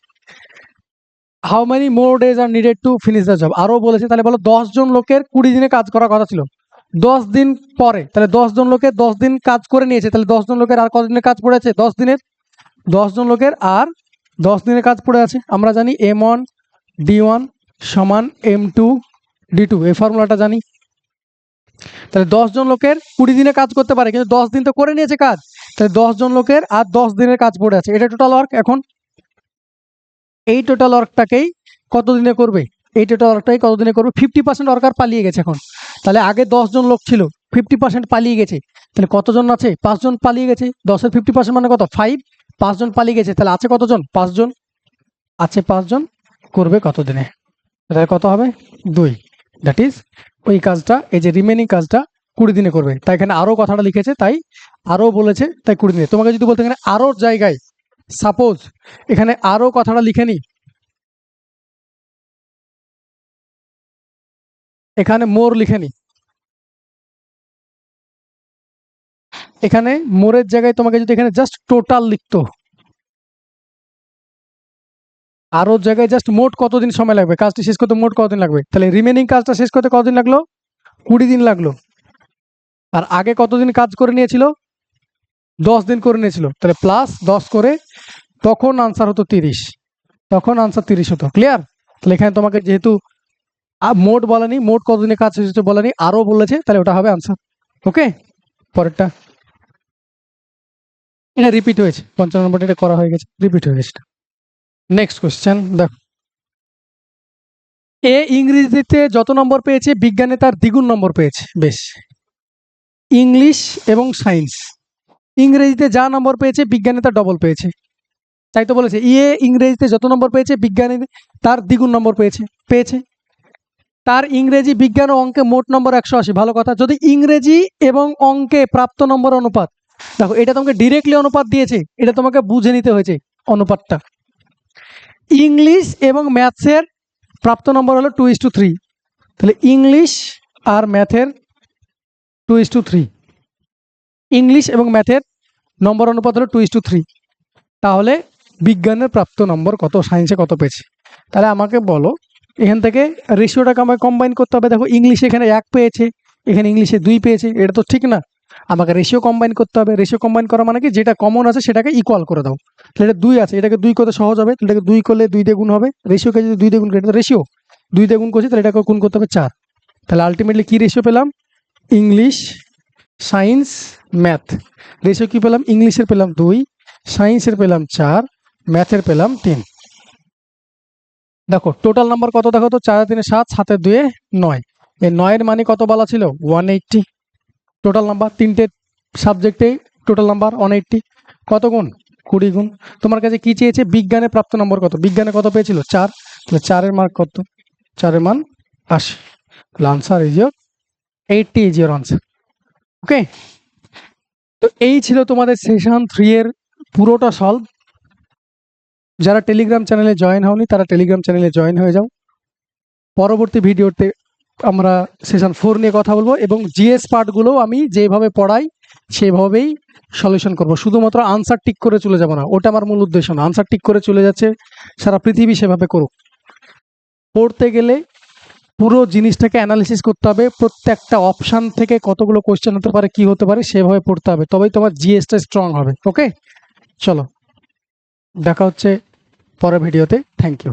How many more days are needed to finish the job, আরো বলেছে। তাহলে বলো 10 জন লোকের 20 দিনে কাজ করার কথা ছিল, 10 দিন পরে, তাহলে 10 জন লোকের 10 দিন কাজ করে নিয়েছে, তাহলে 10 জন লোকের আর কতদিনের কাজ পড়ে আছে 10 দিনের, 10 জন লোকের আর 10 দিনের কাজ পড়ে আছে। আমরা জানি M1 D1 সমান M2 D2, এই ফর্মুলাটা জানি। তাহলে 10 জন লোকের 20 দিনে কাজ করতে পারে, কিন্তু 10 দিন তো করে নিয়েছে কাজ, তাহলে 10 জন লোকের আর 10 দিনের কাজ পড়ে আছে, এটা টোটাল ওয়ার্ক। এখন এই টোটাল ওয়ার্কটাকেই কত দিনে করবে, এই টোটাল ওয়ার্কটাই কত দিনে করবে, 50% ওয়ার্কার পালিয়ে গেছে এখন। তাহলে আগে 10 জন লোক ছিল, 50% পালিয়ে গেছে, তাহলে কতজন আছে 5 জন পালিয়ে গেছে, 10-এর 50% মানে কত 5, 5 জন পালিয়ে গেছে, তাহলে আছে কতজন 5 জন, আছে 5 জন, করবে কত দিনে, তাহলে কত হবে 2, দ্যাট ইজ ওই কাজটা, এই যে রিমেনিং কাজটা 20 দিনে করবে। তাই এখানে আরো কথাটা লিখেছে, তাই আরো বলেছে, তাই 20 দিনে। তোমাকে যদি বলতে এখানে আরো জায়গায়, সাপোজ এখানে আরো কথাটা লিখে নি, এখানে মোর লিখে নি, এখানে মোরের জায়গায় তোমাকে যদি এখানে জাস্ট টোটাল লিখতো, আরো জায়গায় জাস্ট মোট কতদিন সময় লাগবে কাজটি শেষ করতে, মোট কতদিন লাগবে, তাহলে রিমেনিং কাজটা শেষ করতে কতদিন লাগলো 20 দিন লাগলো। আর আগে কতদিন কাজ করে নিয়েছিল 10 দিন করে নিয়েছিল, তাহলে প্লাস 10 করে, তখন আনসার হতো 30, তখন আনসার 30 হতো। ক্লিয়ার? তাহলে এখানে তোমাকে যেহেতু মোট বলেনি, মোট কতদিনে কাজ শেষ হচ্ছে বলেনি, আরো বলেছে, তাহলে ওটা হবে আনসার। ওকে, পরেরটা, এটা রিপিট হয়েছে 55 নম্বরটা, এটা করা হয়ে গেছে, রিপিট হয়ে গেছে। নেক্সট কোশ্চেন দেখো, এ ইংরেজিতে যত নম্বর পেয়েছে বিজ্ঞানে তার দ্বিগুণ নম্বর পেয়েছে। বেশ, ইংলিশ এবং সায়েন্স, ইংরেজিতে যা নম্বর পেয়েছে বিজ্ঞানে তার ডবল পেয়েছে, তাই তো বলেছে এ ইংরেজিতে যত নম্বর পেয়েছে বিজ্ঞানে তার দ্বিগুণ নম্বর পেয়েছে। তার ইংরেজি, বিজ্ঞান ও অঙ্কে মোট নম্বর 180, ভালো কথা। যদি ইংরেজি এবং অঙ্কে প্রাপ্ত নম্বর অনুপাত, দেখো এটা তোমাকে ডিরেক্টলি অনুপাত দিয়েছে, এটা তোমাকে বুঝে নিতে হয়েছে অনুপাতটা। ইংলিশ এবং ম্যাথসের প্রাপ্ত নম্বর হলো 2:3, তাহলে ইংলিশ আর ম্যাথের 2:3, ইংলিশ এবং ম্যাথের নম্বর অনুপাত হলো 2:3, তাহলে বিজ্ঞানের প্রাপ্ত নম্বর কত, সায়েন্সে কত পেয়েছে। তাহলে আমাকে বলো এখান থেকে রেশিওটাকে আমাকে কম্বাইন করতে হবে। দেখো ইংলিশে এখানে 1 পেয়েছে, এখানে ইংলিশে 2 পেয়েছে, এটা তো ঠিক না, আমাকে রেশিও কম্বাইন করতে হবে। রেশিও কম্বাইন করা মানে কি, যেটা কমন আছে সেটাকে ইকুয়াল করে দাও। তাহলে এটা 2 আছে, এটাকে 2 করতে সহজ হবে, এটাকে 2 করলে 2 দিয়ে গুণ হবে, রেশিওকে যদি 2 দিয়ে গুণ করি, এটা রেশিও 2 দিয়ে গুণ করছি, তাহলে এটাকে গুণ করতে হবে 4। তাহলে আলটিমেটলি কি রেশিও পেলাম, ইংলিশ সায়েন্স ম্যাথ রেশিও কি পেলাম, ইংলিশের পেলাম 2, সায়েন্সের পেলাম 4, ম্যাথের পেলাম 3। দেখো টোটাল নাম্বার কত, দেখো তো 4 3 7, 7 2 9, এই 9-এর মানে কত বলা ছিল 180, টোটাল নাম্বার তিনটে সাবজেক্টে টোটাল নাম্বার 180, কত গুণ 20 গুণ। তোমার কাছে কি চেয়েছে, বিজ্ঞানে প্রাপ্ত নম্বর কত, বিজ্ঞানে কত পেয়েছিল 4, তাহলে 4-এর মার্ক কত, 4-এর মান 80, তাহলে answer is your 80 is your answer. Okay, তো এই ছিল তোমাদের সেশন 3 এর পুরোটা সলভ। যারা টেলিগ্রাম চ্যানেলে জয়েন হওনি তারা টেলিগ্রাম চ্যানেলে জয়েন হয়ে যাও। পরবর্তী ভিডিওতে আমরা সেশন 4 নিয়ে কথা বলবো, এবং জিএস পার্টগুলো আমি যেভাবে পড়াই সেভাবেই সলিউশন করব। শুধুমাত্র আনসার টিক করে চলে যাব না, ওটা আমার মূল উদ্দেশ্য না। আনসার টিক করে চলে যাচ্ছে সারা পৃথিবী, সেভাবে করুক। পড়তে গেলে পুরো জিনিসটাকে অ্যানালিসিস করতে হবে, প্রত্যেকটা অপশান থেকে কতগুলো কোয়েশ্চেন হতে পারে, কি হতে পারে, সেভাবে পড়তে হবে, তবেই তোমার জিএসটা স্ট্রং হবে। ওকে, চলো দেখা হচ্ছে পরের ভিডিওতে। Thank you.